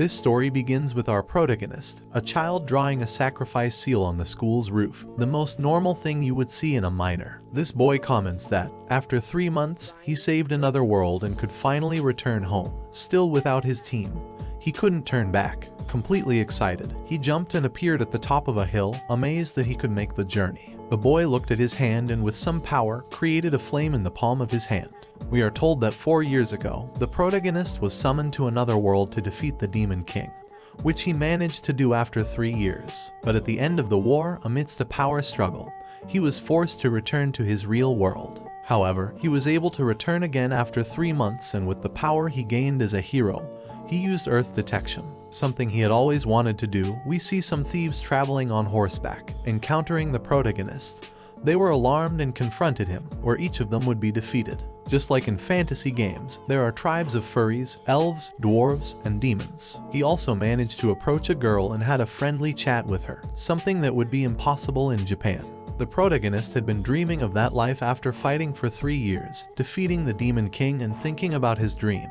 This story begins with our protagonist, a child drawing a sacrifice seal on the school's roof, the most normal thing you would see in a minor. This boy comments that, after 3 months, he saved another world and could finally return home, still without his team. He couldn't turn back. Completely excited, he jumped and appeared at the top of a hill, amazed that he could make the journey. The boy looked at his hand and with some power, created a flame in the palm of his hand. We are told that 4 years ago, the protagonist was summoned to another world to defeat the Demon King, which he managed to do after 3 years. But at the end of the war, amidst a power struggle, he was forced to return to his real world. However, he was able to return again after 3 months, and with the power he gained as a hero, he used earth detection, something he had always wanted to do. We see some thieves traveling on horseback, encountering the protagonist. They were alarmed and confronted him, where each of them would be defeated. Just like in fantasy games, there are tribes of furries, elves, dwarves, and demons. He also managed to approach a girl and had a friendly chat with her, something that would be impossible in Japan. The protagonist had been dreaming of that life after fighting for 3 years, defeating the Demon King and thinking about his dream,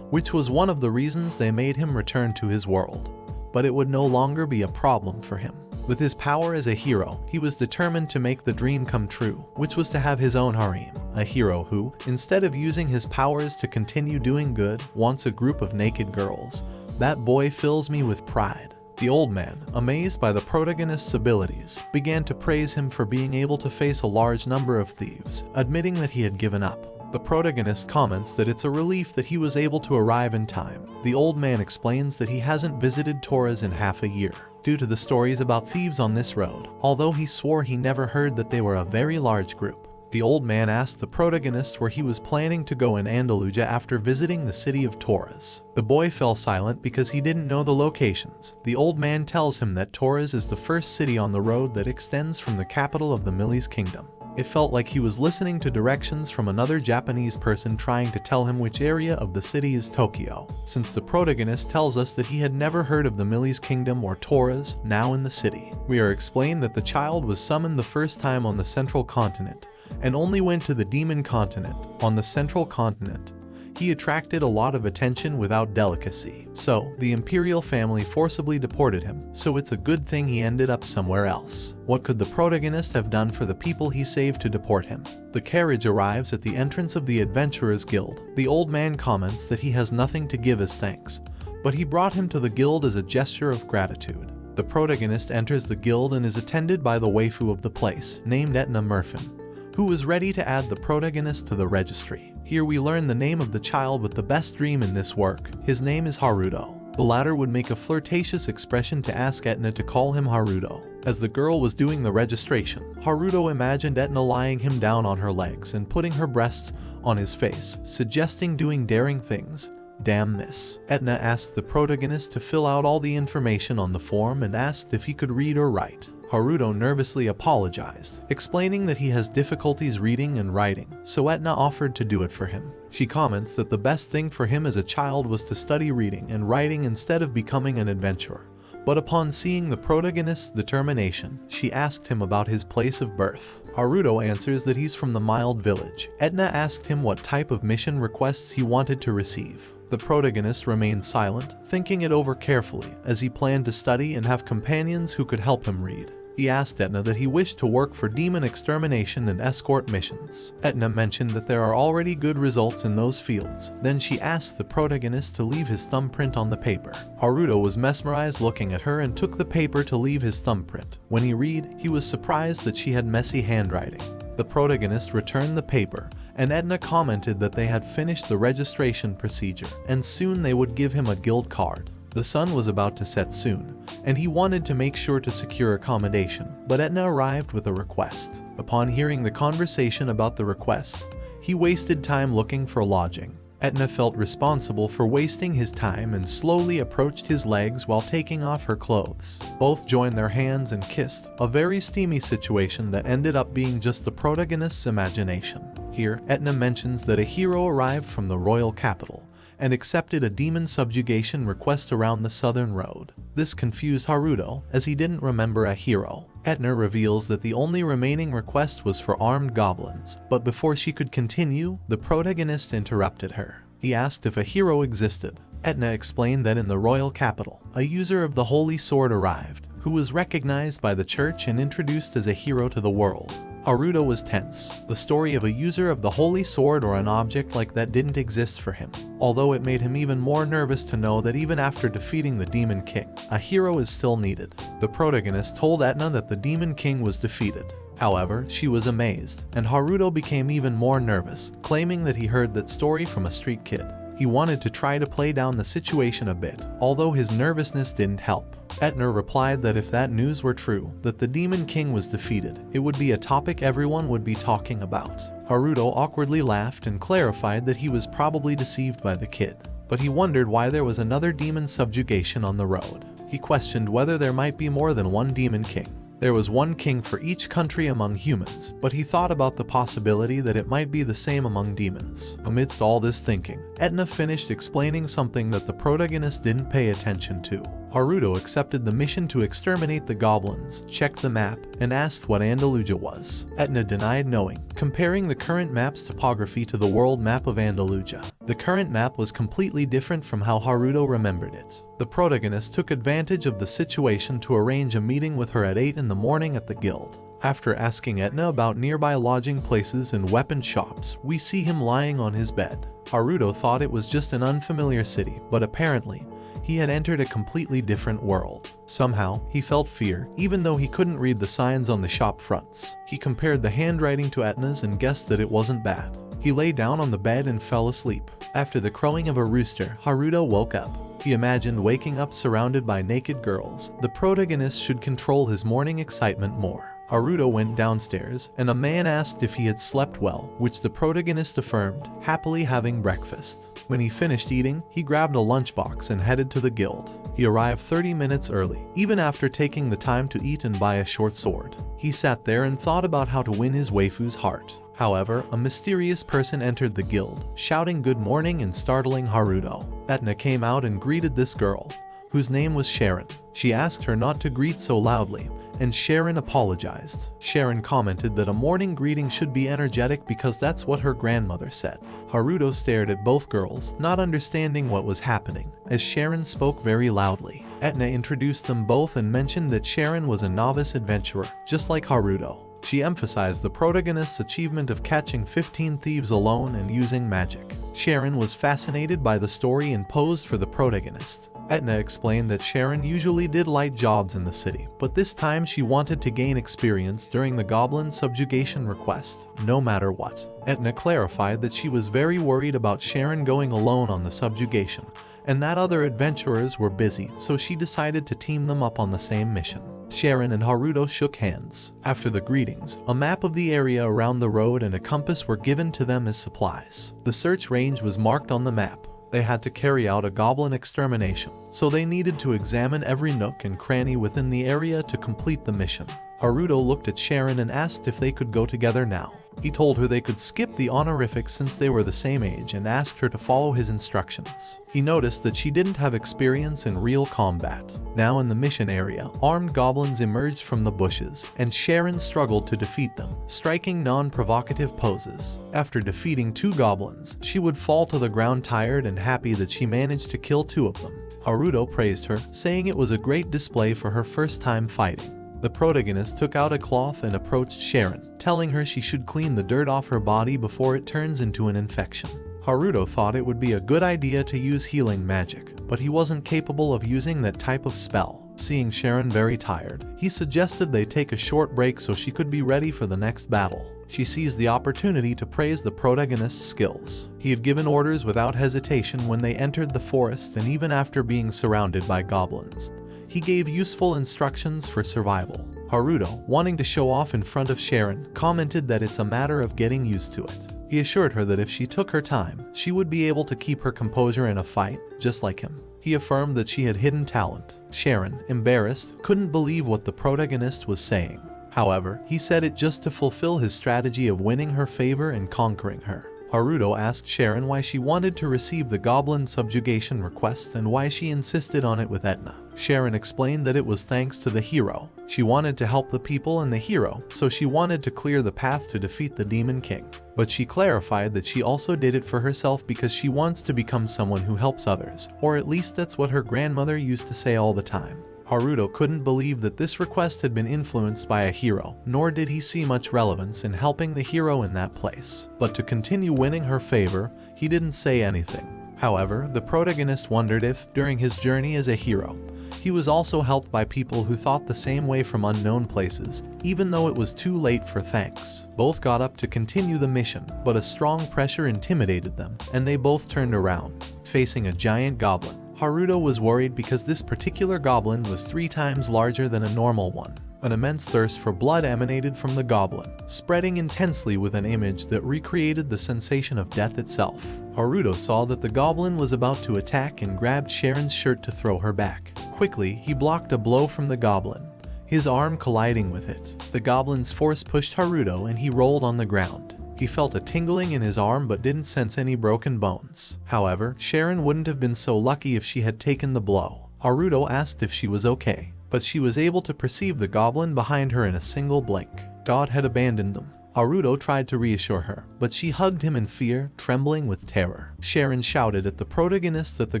which was one of the reasons they made him return to his world. But it would no longer be a problem for him. With his power as a hero, he was determined to make the dream come true, which was to have his own harem, a hero who, instead of using his powers to continue doing good, wants a group of naked girls. That boy fills me with pride. The old man, amazed by the protagonist's abilities, began to praise him for being able to face a large number of thieves, admitting that he had given up. The protagonist comments that it's a relief that he was able to arrive in time. The old man explains that he hasn't visited Torres in half a year, due to the stories about thieves on this road, although he swore he never heard that they were a very large group. The old man asked the protagonist where he was planning to go in Andalusia after visiting the city of Torres. The boy fell silent because he didn't know the locations. The old man tells him that Torres is the first city on the road that extends from the capital of the Millie's kingdom. It felt like he was listening to directions from another Japanese person trying to tell him which area of the city is Tokyo, since the protagonist tells us that he had never heard of the Millie's kingdom or Torres, now in the city. We are explained that the child was summoned the first time on the central continent, and only went to the demon continent. On the central continent, he attracted a lot of attention without delicacy, so the imperial family forcibly deported him, so it's a good thing he ended up somewhere else. What could the protagonist have done for the people he saved to deport him? The carriage arrives at the entrance of the Adventurers Guild. The old man comments that he has nothing to give as thanks, but he brought him to the guild as a gesture of gratitude. The protagonist enters the guild and is attended by the waifu of the place, named Etna Murfin, who was ready to add the protagonist to the registry. Here we learn the name of the child with the best dream in this work. His name is Haruto. The latter would make a flirtatious expression to ask Etna to call him Haruto. As the girl was doing the registration, Haruto imagined Etna lying him down on her legs and putting her breasts on his face, suggesting doing daring things. Damn this. Etna asked the protagonist to fill out all the information on the form and asked if he could read or write. Haruto nervously apologized, explaining that he has difficulties reading and writing, so Etna offered to do it for him. She comments that the best thing for him as a child was to study reading and writing instead of becoming an adventurer. But upon seeing the protagonist's determination, she asked him about his place of birth. Haruto answers that he's from the Mild Village. Etna asked him what type of mission requests he wanted to receive. The protagonist remained silent, thinking it over carefully, as he planned to study and have companions who could help him read. He asked Etna that he wished to work for demon extermination and escort missions. Etna mentioned that there are already good results in those fields. Then she asked the protagonist to leave his thumbprint on the paper. Haruto was mesmerized looking at her and took the paper to leave his thumbprint. When he read, he was surprised that she had messy handwriting. The protagonist returned the paper, and Etna commented that they had finished the registration procedure, and soon they would give him a guild card. The sun was about to set soon, and he wanted to make sure to secure accommodation, but Etna arrived with a request. Upon hearing the conversation about the request, he wasted time looking for lodging. Etna felt responsible for wasting his time and slowly approached his legs while taking off her clothes. Both joined their hands and kissed, a very steamy situation that ended up being just the protagonist's imagination. Here, Etna mentions that a hero arrived from the royal capital and accepted a demon subjugation request around the southern road. This confused Haruto, as he didn't remember a hero. Etna reveals that the only remaining request was for armed goblins, but before she could continue, the protagonist interrupted her. He asked if a hero existed. Etna explained that in the royal capital, a user of the holy sword arrived, who was recognized by the church and introduced as a hero to the world. Haruto was tense. The story of a user of the holy sword or an object like that didn't exist for him, although it made him even more nervous to know that even after defeating the Demon King, a hero is still needed. The protagonist told Etna that the Demon King was defeated. However, she was amazed, and Haruto became even more nervous, claiming that he heard that story from a street kid. He wanted to try to play down the situation a bit, although his nervousness didn't help. Etna replied that if that news were true, that the Demon King was defeated, it would be a topic everyone would be talking about. Haruto awkwardly laughed and clarified that he was probably deceived by the kid, but he wondered why there was another demon subjugation on the road. He questioned whether there might be more than one Demon King. There was one king for each country among humans, but he thought about the possibility that it might be the same among demons. Amidst all this thinking, Etna finished explaining something that the protagonist didn't pay attention to. Haruto accepted the mission to exterminate the goblins, checked the map, and asked what Andalusia was. Etna denied knowing, comparing the current map's topography to the world map of Andalusia. The current map was completely different from how Haruto remembered it. The protagonist took advantage of the situation to arrange a meeting with her at 8 in the morning at the guild. After asking Etna about nearby lodging places and weapon shops, we see him lying on his bed. Haruto thought it was just an unfamiliar city, but apparently, he had entered a completely different world. Somehow, he felt fear, even though he couldn't read the signs on the shop fronts. He compared the handwriting to Etna's and guessed that it wasn't bad. He lay down on the bed and fell asleep. After the crowing of a rooster, Haruto woke up. He imagined waking up surrounded by naked girls. The protagonist should control his morning excitement more. Haruto went downstairs, and a man asked if he had slept well, which the protagonist affirmed, happily having breakfast. When he finished eating, he grabbed a lunchbox and headed to the guild. He arrived 30 minutes early, even after taking the time to eat and buy a short sword. He sat there and thought about how to win his waifu's heart. However, a mysterious person entered the guild, shouting good morning and startling Haruto. Etna came out and greeted this girl, whose name was Sharon. She asked her not to greet so loudly, and Sharon apologized. Sharon commented that a morning greeting should be energetic because that's what her grandmother said. Haruto stared at both girls, not understanding what was happening, as Sharon spoke very loudly. Etna introduced them both and mentioned that Sharon was a novice adventurer, just like Haruto. She emphasized the protagonist's achievement of catching 15 thieves alone and using magic. Sharon was fascinated by the story and posed for the protagonist. Etna explained that Sharon usually did light jobs in the city, but this time she wanted to gain experience during the goblin subjugation request, no matter what. Etna clarified that she was very worried about Sharon going alone on the subjugation, and that other adventurers were busy, so she decided to team them up on the same mission. Sharon and Haruto shook hands. After the greetings, a map of the area around the road and a compass were given to them as supplies. The search range was marked on the map. They had to carry out a goblin extermination, so they needed to examine every nook and cranny within the area to complete the mission. Haruto looked at Sharon and asked if they could go together now. He told her they could skip the honorifics since they were the same age and asked her to follow his instructions. He noticed that she didn't have experience in real combat. Now in the mission area, armed goblins emerged from the bushes, and Sharon struggled to defeat them, striking non-provocative poses. After defeating 2 goblins, she would fall to the ground tired and happy that she managed to kill 2 of them. Haruto praised her, saying it was a great display for her first time fighting. The protagonist took out a cloth and approached Sharon, telling her she should clean the dirt off her body before it turns into an infection. Haruto thought it would be a good idea to use healing magic, but he wasn't capable of using that type of spell. Seeing Sharon very tired, he suggested they take a short break so she could be ready for the next battle. She seized the opportunity to praise the protagonist's skills. He had given orders without hesitation when they entered the forest, and even after being surrounded by goblins, he gave useful instructions for survival. Haruto, wanting to show off in front of Sharon, commented that it's a matter of getting used to it. He assured her that if she took her time, she would be able to keep her composure in a fight, just like him. He affirmed that she had hidden talent. Sharon, embarrassed, couldn't believe what the protagonist was saying. However, he said it just to fulfill his strategy of winning her favor and conquering her. Haruto asked Sharon why she wanted to receive the goblin subjugation request and why she insisted on it with Etna. Sharon explained that it was thanks to the hero. She wanted to help the people and the hero, so she wanted to clear the path to defeat the Demon King. But she clarified that she also did it for herself because she wants to become someone who helps others, or at least that's what her grandmother used to say all the time. Haruto couldn't believe that this request had been influenced by a hero, nor did he see much relevance in helping the hero in that place. But to continue winning her favor, he didn't say anything. However, the protagonist wondered if, during his journey as a hero, he was also helped by people who thought the same way from unknown places, even though it was too late for thanks. Both got up to continue the mission, but a strong pressure intimidated them, and they both turned around, facing a giant goblin. Haruto was worried because this particular goblin was 3 times larger than a normal one. An immense thirst for blood emanated from the goblin, spreading intensely with an image that recreated the sensation of death itself. Haruto saw that the goblin was about to attack and grabbed Sharon's shirt to throw her back. Quickly, he blocked a blow from the goblin, his arm colliding with it. The goblin's force pushed Haruto and he rolled on the ground. He felt a tingling in his arm but didn't sense any broken bones. However, Sharon wouldn't have been so lucky if she had taken the blow. Haruto asked if she was okay, but she was able to perceive the goblin behind her in a single blink. God had abandoned them. Haruto tried to reassure her, but she hugged him in fear, trembling with terror. Sharon shouted at the protagonist that the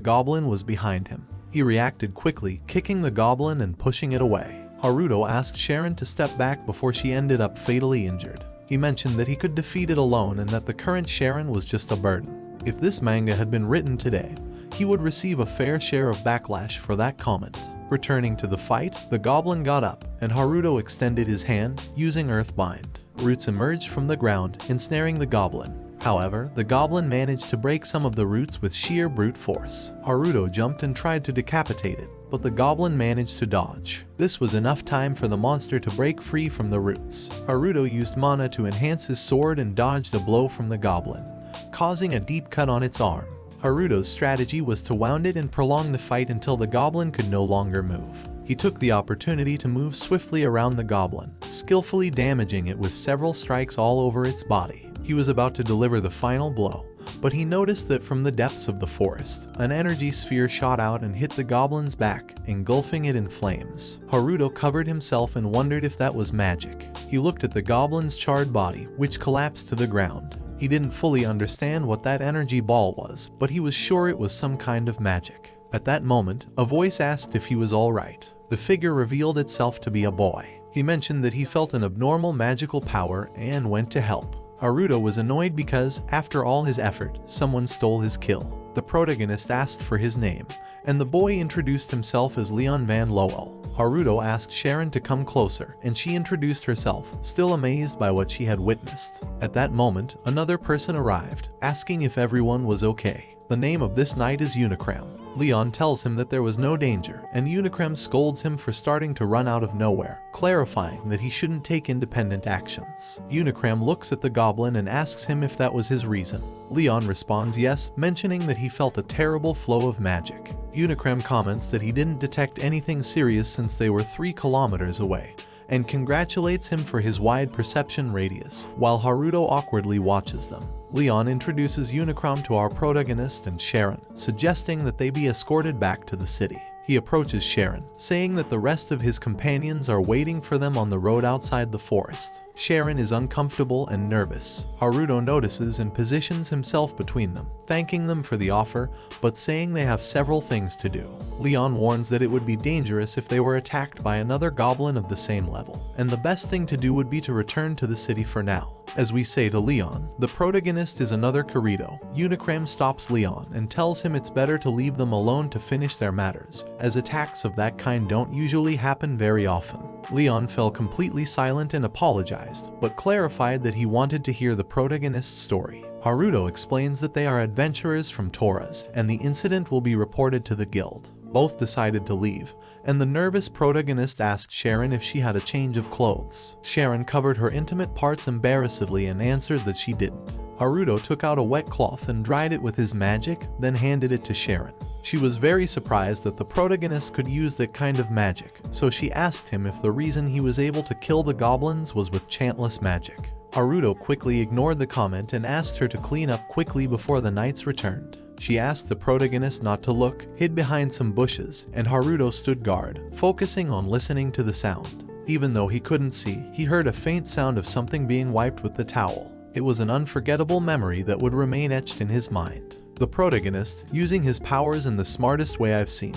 goblin was behind him. He reacted quickly, kicking the goblin and pushing it away. Haruto asked Sharon to step back before she ended up fatally injured. He mentioned that he could defeat it alone and that the current Sharon was just a burden. If this manga had been written today, he would receive a fair share of backlash for that comment. Returning to the fight, the goblin got up, and Haruto extended his hand, using Earthbind. Roots emerged from the ground, ensnaring the goblin. However, the goblin managed to break some of the roots with sheer brute force. Haruto jumped and tried to decapitate it, but the goblin managed to dodge. This was enough time for the monster to break free from the roots. Haruto used mana to enhance his sword and dodged a blow from the goblin, causing a deep cut on its arm. Haruto's strategy was to wound it and prolong the fight until the goblin could no longer move. He took the opportunity to move swiftly around the goblin, skillfully damaging it with several strikes all over its body. He was about to deliver the final blow, but he noticed that from the depths of the forest, an energy sphere shot out and hit the goblin's back, engulfing it in flames. Haruto covered himself and wondered if that was magic. He looked at the goblin's charred body, which collapsed to the ground. He didn't fully understand what that energy ball was, but he was sure it was some kind of magic. At that moment, a voice asked if he was alright. The figure revealed itself to be a boy. He mentioned that he felt an abnormal magical power and went to help. Haruto was annoyed because, after all his effort, someone stole his kill. The protagonist asked for his name, and the boy introduced himself as Leon Van Lowell. Haruto asked Sharon to come closer, and she introduced herself, still amazed by what she had witnessed. At that moment, another person arrived, asking if everyone was okay. The name of this knight is Unicram. Leon tells him that there was no danger, and Unicram scolds him for starting to run out of nowhere, clarifying that he shouldn't take independent actions. Unicram looks at the goblin and asks him if that was his reason. Leon responds yes, mentioning that he felt a terrible flow of magic. Unicram comments that he didn't detect anything serious since they were 3 kilometers away, and congratulates him for his wide perception radius, while Haruto awkwardly watches them. Leon introduces Unicram to our protagonist and Sharon, suggesting that they be escorted back to the city. He approaches Sharon, saying that the rest of his companions are waiting for them on the road outside the forest. Sharon is uncomfortable and nervous. Haruto notices and positions himself between them, thanking them for the offer, but saying they have several things to do. Leon warns that it would be dangerous if they were attacked by another goblin of the same level, and the best thing to do would be to return to the city for now. As we say to Leon, the protagonist is another Kirito. Unicram stops Leon and tells him it's better to leave them alone to finish their matters, as attacks of that kind don't usually happen very often. Leon fell completely silent and apologized, but clarified that he wanted to hear the protagonist's story. Haruto explains that they are adventurers from Toras, and the incident will be reported to the guild. Both decided to leave, and the nervous protagonist asked Sharon if she had a change of clothes. Sharon covered her intimate parts embarrassedly and answered that she didn't. Haruto took out a wet cloth and dried it with his magic, then handed it to Sharon. She was very surprised that the protagonist could use that kind of magic, so she asked him if the reason he was able to kill the goblins was with chantless magic. Haruto quickly ignored the comment and asked her to clean up quickly before the knights returned. She asked the protagonist not to look, hid behind some bushes, and Haruto stood guard, focusing on listening to the sound. Even though he couldn't see, he heard a faint sound of something being wiped with the towel. It was an unforgettable memory that would remain etched in his mind. The protagonist, using his powers in the smartest way I've seen.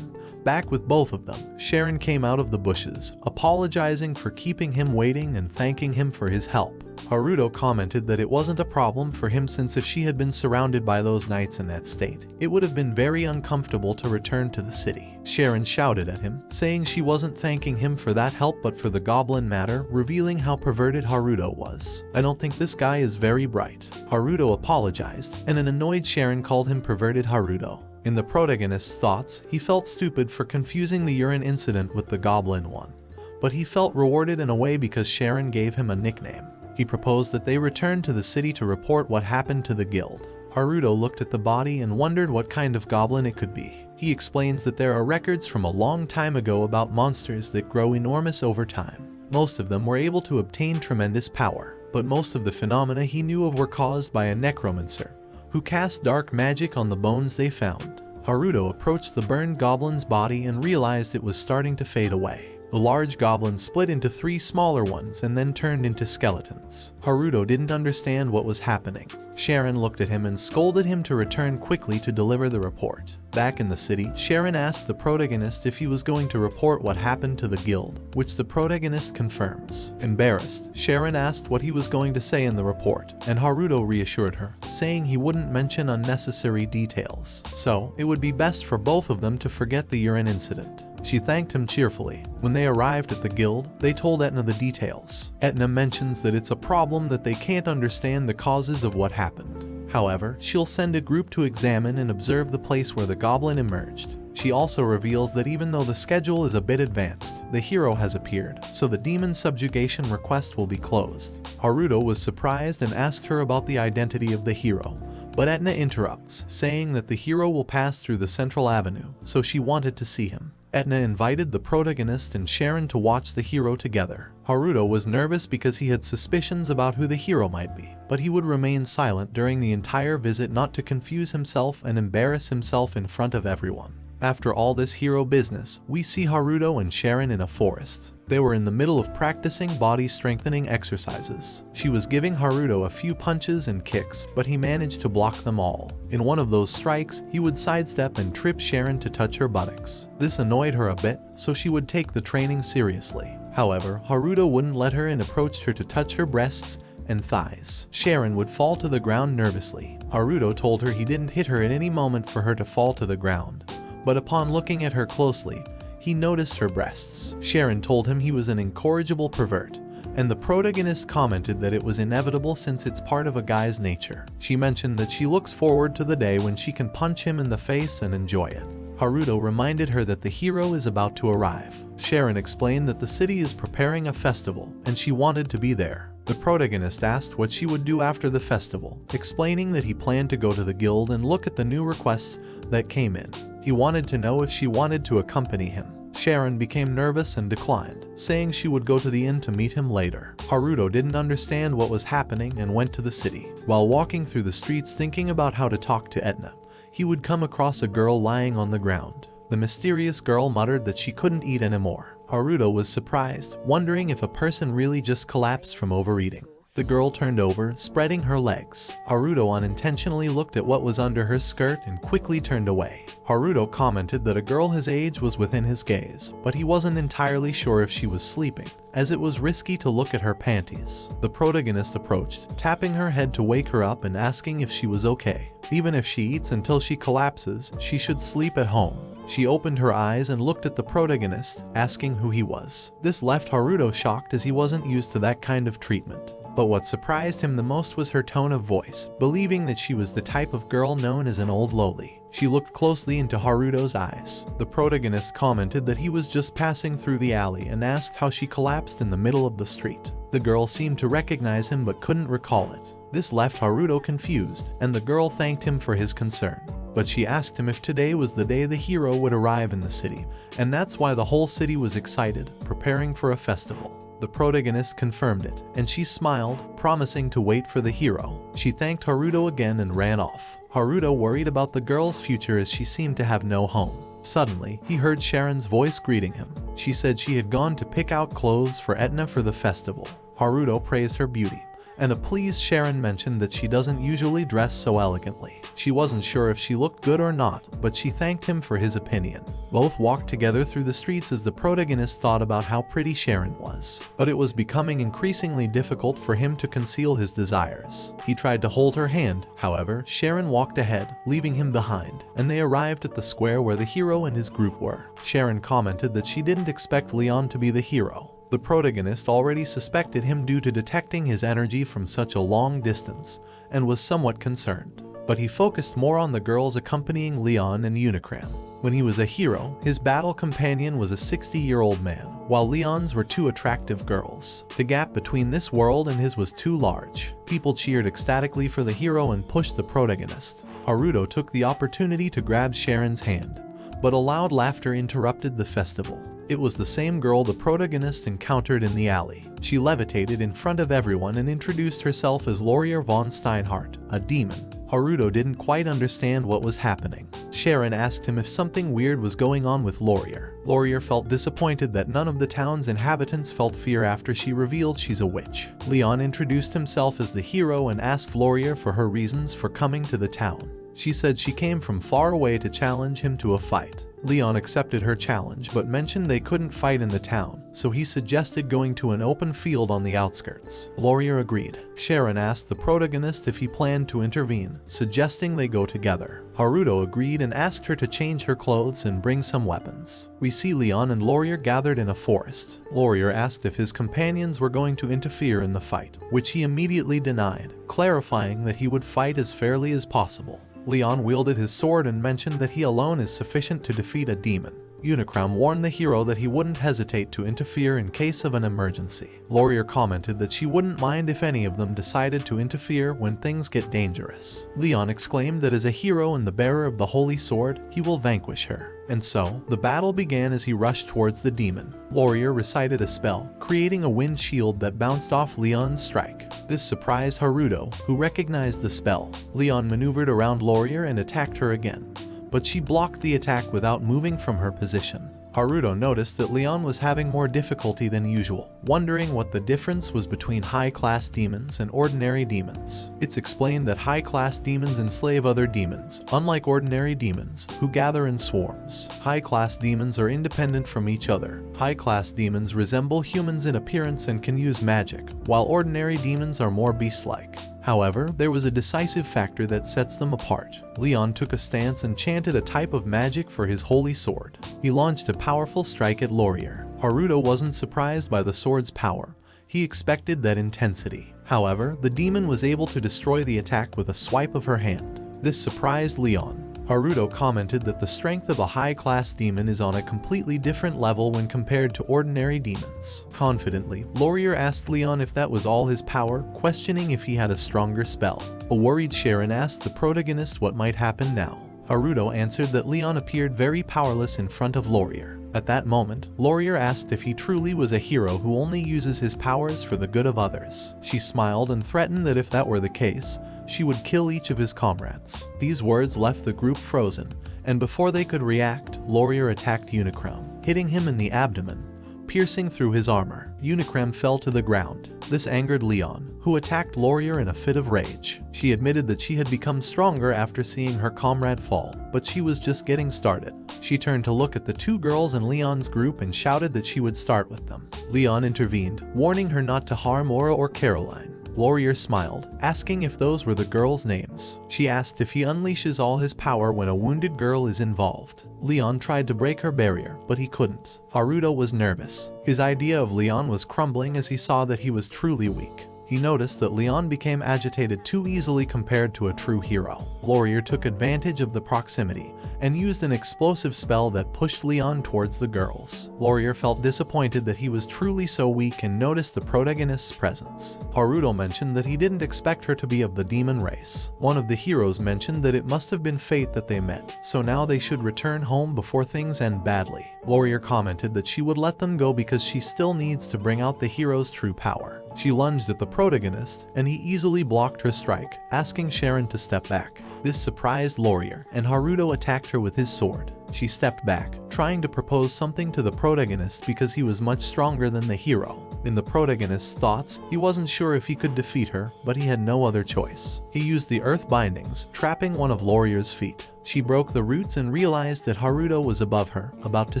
Back with both of them, Sharon came out of the bushes, apologizing for keeping him waiting and thanking him for his help. Haruto commented that it wasn't a problem for him since if she had been surrounded by those knights in that state, it would have been very uncomfortable to return to the city. Sharon shouted at him, saying she wasn't thanking him for that help but for the goblin matter, revealing how perverted Haruto was. "I don't think this guy is very bright." Haruto apologized, and an annoyed Sharon called him perverted Haruto. In the protagonist's thoughts, he felt stupid for confusing the urine incident with the goblin one. But he felt rewarded in a way because Sharon gave him a nickname. He proposed that they return to the city to report what happened to the guild. Haruto looked at the body and wondered what kind of goblin it could be. He explains that there are records from a long time ago about monsters that grow enormous over time. Most of them were able to obtain tremendous power, but most of the phenomena he knew of were caused by a necromancer, who cast dark magic on the bones they found. Haruto approached the burned goblin's body and realized it was starting to fade away. The large goblin split into 3 smaller ones and then turned into skeletons. Haruto didn't understand what was happening. Sharon looked at him and scolded him to return quickly to deliver the report. Back in the city, Sharon asked the protagonist if he was going to report what happened to the guild, which the protagonist confirms. Embarrassed, Sharon asked what he was going to say in the report, and Haruto reassured her, saying he wouldn't mention unnecessary details. So, it would be best for both of them to forget the urine incident. She thanked him cheerfully. When they arrived at the guild, they told Etna the details. Etna mentions that it's a problem that they can't understand the causes of what happened. However, she'll send a group to examine and observe the place where the goblin emerged. She also reveals that even though the schedule is a bit advanced, the hero has appeared, so the demon subjugation request will be closed. Haruto was surprised and asked her about the identity of the hero, but Etna interrupts, saying that the hero will pass through the central avenue, so she wanted to see him. Etna invited the protagonist and Sharon to watch the hero together. Haruto was nervous because he had suspicions about who the hero might be, but he would remain silent during the entire visit not to confuse himself and embarrass himself in front of everyone. After all this hero business, we see Haruto and Sharon in a forest. They were in the middle of practicing body strengthening exercises. She was giving Haruto a few punches and kicks, but he managed to block them all. In one of those strikes, he would sidestep and trip Sharon to touch her buttocks. This annoyed her a bit, so she would take the training seriously. However, Haruto wouldn't let her and approached her to touch her breasts and thighs. Sharon would fall to the ground nervously. Haruto told her he didn't hit her at any moment for her to fall to the ground, but upon looking at her closely, he noticed her breasts. Sharon told him he was an incorrigible pervert, and the protagonist commented that it was inevitable since it's part of a guy's nature. She mentioned that she looks forward to the day when she can punch him in the face and enjoy it. Haruto reminded her that the hero is about to arrive. Sharon explained that the city is preparing a festival, and she wanted to be there. The protagonist asked what she would do after the festival, explaining that he planned to go to the guild and look at the new requests that came in. He wanted to know if she wanted to accompany him. Sharon became nervous and declined, saying she would go to the inn to meet him later. Haruto didn't understand what was happening and went to the city. While walking through the streets thinking about how to talk to Etna, he would come across a girl lying on the ground. The mysterious girl muttered that she couldn't eat anymore. Haruto was surprised, wondering if a person really just collapsed from overeating. The girl turned over, spreading her legs. Haruto unintentionally looked at what was under her skirt and quickly turned away. Haruto commented that a girl his age was within his gaze, but he wasn't entirely sure if she was sleeping, as it was risky to look at her panties. The protagonist approached, tapping her head to wake her up and asking if she was okay. Even if she eats until she collapses, she should sleep at home. She opened her eyes and looked at the protagonist, asking who he was. This left Haruto shocked as he wasn't used to that kind of treatment. But what surprised him the most was her tone of voice, believing that she was the type of girl known as an old loli. She looked closely into Haruto's eyes. The protagonist commented that he was just passing through the alley and asked how she collapsed in the middle of the street. The girl seemed to recognize him but couldn't recall it. This left Haruto confused, and the girl thanked him for his concern. but she asked him if today was the day the hero would arrive in the city, and that's why the whole city was excited, preparing for a festival. The protagonist confirmed it, and she smiled, promising to wait for the hero. She thanked Haruto again and ran off. Haruto worried about the girl's future as she seemed to have no home. Suddenly, he heard Sharon's voice greeting him. She said she had gone to pick out clothes for Etna for the festival. Haruto praised her beauty, and a pleased Sharon mentioned that she doesn't usually dress so elegantly. She wasn't sure if she looked good or not, but she thanked him for his opinion. Both walked together through the streets as the protagonist thought about how pretty Sharon was. But it was becoming increasingly difficult for him to conceal his desires. He tried to hold her hand, however, Sharon walked ahead, leaving him behind, and they arrived at the square where the hero and his group were. Sharon commented that she didn't expect Leon to be the hero. The protagonist already suspected him due to detecting his energy from such a long distance, and was somewhat concerned. But he focused more on the girls accompanying Leon and Unicram. When he was a hero, his battle companion was a 60-year-old man, while Leon's were two attractive girls. The gap between this world and his was too large. People cheered ecstatically for the hero and pushed the protagonist. Haruto took the opportunity to grab Sharon's hand, but a loud laughter interrupted the festival. It was the same girl the protagonist encountered in the alley. She levitated in front of everyone and introduced herself as Laurier von Steinhardt, a demon. Haruto didn't quite understand what was happening. Sharon asked him if something weird was going on with Laurier. Laurier felt disappointed that none of the town's inhabitants felt fear after she revealed she's a witch. Leon introduced himself as the hero and asked Laurier for her reasons for coming to the town. She said she came from far away to challenge him to a fight. Leon accepted her challenge but mentioned they couldn't fight in the town, so he suggested going to an open field on the outskirts. Laurier agreed. Sharon asked the protagonist if he planned to intervene, suggesting they go together. Haruto agreed and asked her to change her clothes and bring some weapons. We see Leon and Laurier gathered in a forest. Laurier asked if his companions were going to interfere in the fight, which he immediately denied, clarifying that he would fight as fairly as possible. Leon wielded his sword and mentioned that he alone is sufficient to defeat a demon. Unicram warned the hero that he wouldn't hesitate to interfere in case of an emergency. Laurier commented that she wouldn't mind if any of them decided to interfere when things get dangerous. Leon exclaimed that as a hero and the bearer of the holy sword, he will vanquish her. And so, the battle began as he rushed towards the demon. Laurier recited a spell, creating a wind shield that bounced off Leon's strike. This surprised Haruto, who recognized the spell. Leon maneuvered around Laurier and attacked her again, but she blocked the attack without moving from her position. Haruto noticed that Leon was having more difficulty than usual, wondering what the difference was between high-class demons and ordinary demons. It's explained that high-class demons enslave other demons, unlike ordinary demons, who gather in swarms. High-class demons are independent from each other. High-class demons resemble humans in appearance and can use magic, while ordinary demons are more beast-like. However, there was a decisive factor that sets them apart. Leon took a stance and chanted a type of magic for his holy sword. He launched a powerful strike at Laurier. Haruto wasn't surprised by the sword's power. He expected that intensity. However, the demon was able to destroy the attack with a swipe of her hand. This surprised Leon. Haruto commented that the strength of a high-class demon is on a completely different level when compared to ordinary demons. Confidently, Laurier asked Leon if that was all his power, questioning if he had a stronger spell. A worried Sharon asked the protagonist what might happen now. Haruto answered that Leon appeared very powerless in front of Laurier. At that moment, Laurier asked if he truly was a hero who only uses his powers for the good of others. She smiled and threatened that if that were the case, she would kill each of his comrades. These words left the group frozen, and before they could react, Laurier attacked Unicram, hitting him in the abdomen, piercing through his armor. Unicram fell to the ground. This angered Leon, who attacked Laurier in a fit of rage. She admitted that she had become stronger after seeing her comrade fall, but she was just getting started. She turned to look at the two girls in Leon's group and shouted that she would start with them. Leon intervened, warning her not to harm Aura or Caroline. Laurier smiled, asking if those were the girls' names. She asked if he unleashes all his power when a wounded girl is involved. Leon tried to break her barrier, but he couldn't. Haruto was nervous. His idea of Leon was crumbling as he saw that he was truly weak. He noticed that Leon became agitated too easily compared to a true hero. Laurier took advantage of the proximity and used an explosive spell that pushed Leon towards the girls. Laurier felt disappointed that he was truly so weak and noticed the protagonist's presence. Haruto mentioned that he didn't expect her to be of the demon race. One of the heroes mentioned that it must have been fate that they met, so now they should return home before things end badly. Laurier commented that she would let them go because she still needs to bring out the hero's true power. She lunged at the protagonist, and he easily blocked her strike, asking Sharon to step back. This surprised Laurier, and Haruto attacked her with his sword. She stepped back, trying to propose something to the protagonist because he was much stronger than the hero. In the protagonist's thoughts, he wasn't sure if he could defeat her, but he had no other choice. He used the earth bindings, trapping one of Laurier's feet. She broke the roots and realized that Haruto was above her, about to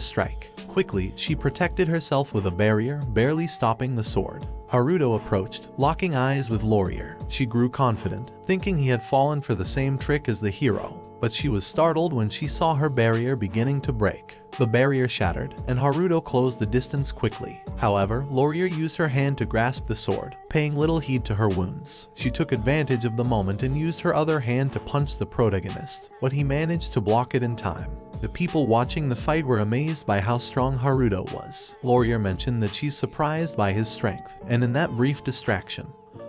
strike. Quickly, she protected herself with a barrier, barely stopping the sword. Haruto approached, locking eyes with Laurier. She grew confident, thinking he had fallen for the same trick as the hero, but she was startled when she saw her barrier beginning to break. The barrier shattered, and Haruto closed the distance quickly. However, Laurier used her hand to grasp the sword, paying little heed to her wounds. She took advantage of the moment and used her other hand to punch the protagonist, but he managed to block it in time. The people watching the fight were amazed by how strong Haruto was. Laurier mentioned that she's surprised by his strength, and in that brief distraction,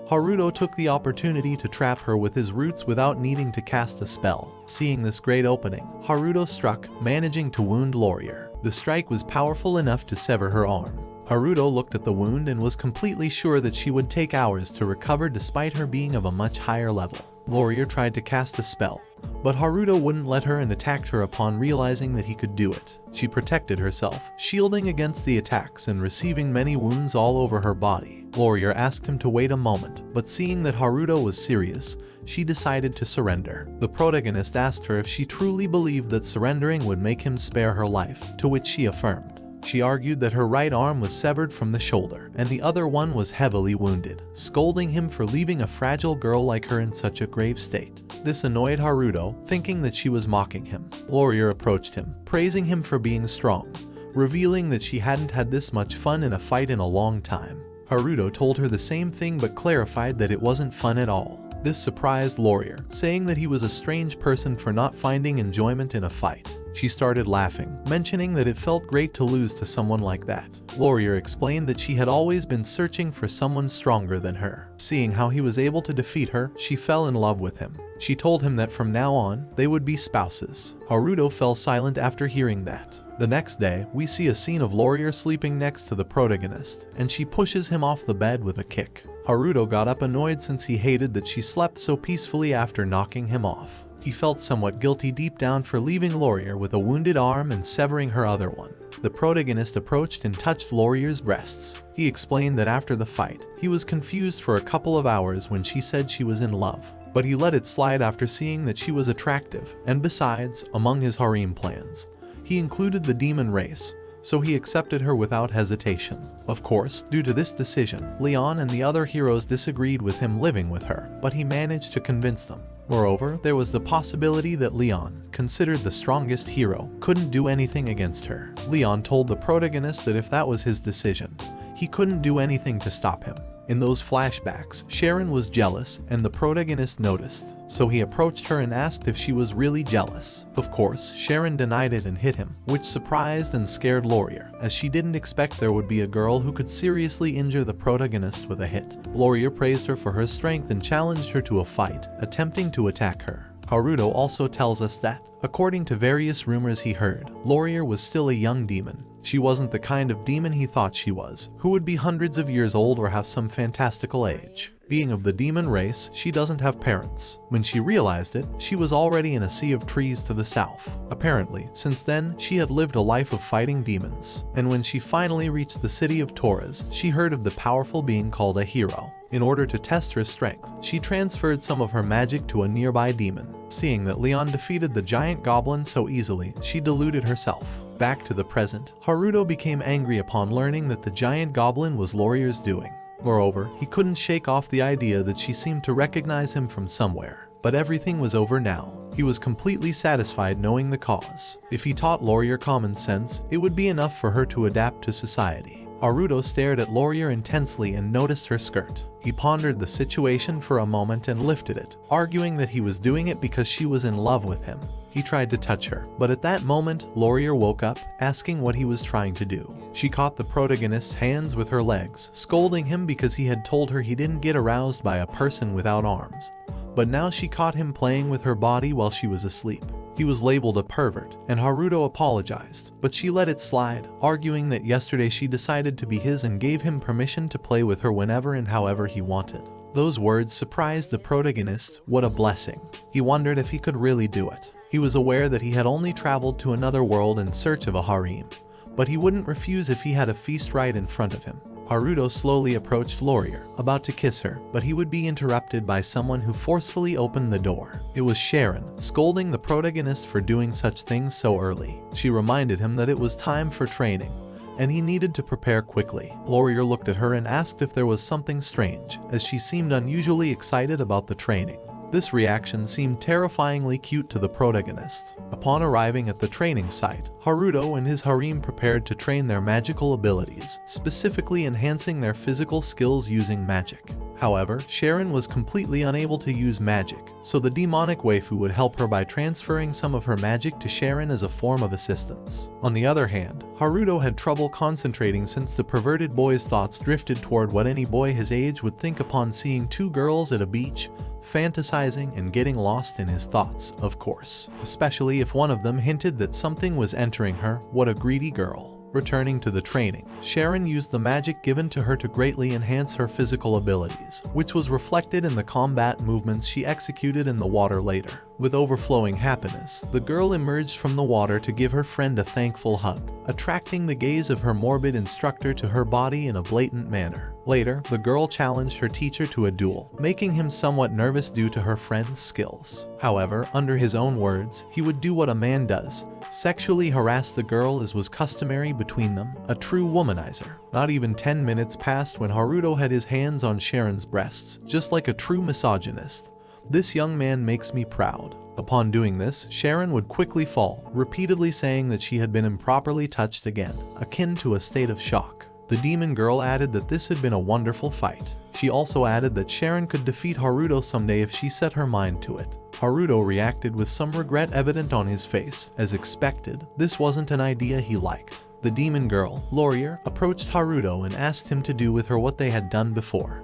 Haruto took the opportunity to trap her with his roots without needing to cast a spell. Seeing this great opening, Haruto struck, managing to wound Laurier. The strike was powerful enough to sever her arm. Haruto looked at the wound and was completely sure that she would take hours to recover despite her being of a much higher level. Laurier tried to cast a spell, but Haruto wouldn't let her and attacked her upon realizing that he could do it. She protected herself, shielding against the attacks and receiving many wounds all over her body. Laurier asked him to wait a moment, but seeing that Haruto was serious, she decided to surrender. The protagonist asked her if she truly believed that surrendering would make him spare her life, to which she affirmed. She argued that her right arm was severed from the shoulder, and the other one was heavily wounded, scolding him for leaving a fragile girl like her in such a grave state. This annoyed Haruto, thinking that she was mocking him. Laurier approached him, praising him for being strong, revealing that she hadn't had this much fun in a fight in a long time. Haruto told her the same thing but clarified that it wasn't fun at all. This surprised Laurier, saying that he was a strange person for not finding enjoyment in a fight. She started laughing, mentioning that it felt great to lose to someone like that. Laurier explained that she had always been searching for someone stronger than her. Seeing how he was able to defeat her, she fell in love with him. She told him that from now on, they would be spouses. Haruto fell silent after hearing that. The next day, we see a scene of Laurier sleeping next to the protagonist, and she pushes him off the bed with a kick. Haruto got up annoyed since he hated that she slept so peacefully after knocking him off. He felt somewhat guilty deep down for leaving Laurier with a wounded arm and severing her other one. The protagonist approached and touched Laurier's breasts. He explained that after the fight, he was confused for a couple of hours when she said she was in love, but he let it slide after seeing that she was attractive, and besides, among his harem plans, he included the demon race, so he accepted her without hesitation. Of course, due to this decision, Leon and the other heroes disagreed with him living with her, but he managed to convince them. Moreover, there was the possibility that Leon, considered the strongest hero, couldn't do anything against her. Leon told the protagonist that if that was his decision, he couldn't do anything to stop him. In those flashbacks, Sharon was jealous and the protagonist noticed, so he approached her and asked if she was really jealous. Of course, Sharon denied it and hit him, which surprised and scared Laurier, as she didn't expect there would be a girl who could seriously injure the protagonist with a hit. Laurier praised her for her strength and challenged her to a fight, attempting to attack her. Haruto also tells us that, according to various rumors he heard, Laurier was still a young demon. She wasn't the kind of demon he thought she was, who would be hundreds of years old or have some fantastical age. Being of the demon race, she doesn't have parents. When she realized it, she was already in a sea of trees to the south. Apparently, since then, she had lived a life of fighting demons. And when she finally reached the city of Torres, she heard of the powerful being called a hero. In order to test her strength, she transferred some of her magic to a nearby demon. Seeing that Leon defeated the giant goblin so easily, she deluded herself. Back to the present, Haruto became angry upon learning that the giant goblin was Laurier's doing. Moreover, he couldn't shake off the idea that she seemed to recognize him from somewhere. But everything was over now. He was completely satisfied knowing the cause. If he taught Laurier common sense, it would be enough for her to adapt to society. Haruto stared at Laurier intensely and noticed her skirt. He pondered the situation for a moment and lifted it, arguing that he was doing it because she was in love with him. He tried to touch her, but at that moment, Laurier woke up, asking what he was trying to do. She caught the protagonist's hands with her legs, scolding him because he had told her he didn't get aroused by a person without arms. But now she caught him playing with her body while she was asleep. He was labeled a pervert, and Haruto apologized, but she let it slide, arguing that yesterday she decided to be his and gave him permission to play with her whenever and however he wanted. Those words surprised the protagonist. What a blessing. He wondered if he could really do it. He was aware that he had only traveled to another world in search of a harem, but he wouldn't refuse if he had a feast right in front of him. Haruto slowly approached Laurier, about to kiss her, but he would be interrupted by someone who forcefully opened the door. It was Sharon, scolding the protagonist for doing such things so early. She reminded him that it was time for training, and he needed to prepare quickly. Laurier looked at her and asked if there was something strange, as she seemed unusually excited about the training. This reaction seemed terrifyingly cute to the protagonist. Upon arriving at the training site, Haruto and his harem prepared to train their magical abilities, specifically enhancing their physical skills using magic. However, Sharon was completely unable to use magic, so the demonic waifu would help her by transferring some of her magic to Sharon as a form of assistance. On the other hand, Haruto had trouble concentrating since the perverted boy's thoughts drifted toward what any boy his age would think upon seeing two girls at a beach, fantasizing and getting lost in his thoughts, of course. Especially if one of them hinted that something was entering her. What a greedy girl. Returning to the training, Sharon used the magic given to her to greatly enhance her physical abilities, which was reflected in the combat movements she executed in the water later. With overflowing happiness, the girl emerged from the water to give her friend a thankful hug, attracting the gaze of her morbid instructor to her body in a blatant manner. Later, the girl challenged her teacher to a duel, making him somewhat nervous due to her friend's skills. However, under his own words, he would do what a man does, sexually harass the girl as was customary between them, a true womanizer. Not even 10 minutes passed when Haruto had his hands on Sharon's breasts, just like a true misogynist. This young man makes me proud. Upon doing this, Sharon would quickly fall, repeatedly saying that she had been improperly touched again, akin to a state of shock. The demon girl added that this had been a wonderful fight. She also added that Sharon could defeat Haruto someday if she set her mind to it. Haruto reacted with some regret evident on his face. As expected, this wasn't an idea he liked. The demon girl, Laurier, approached Haruto and asked him to do with her what they had done before.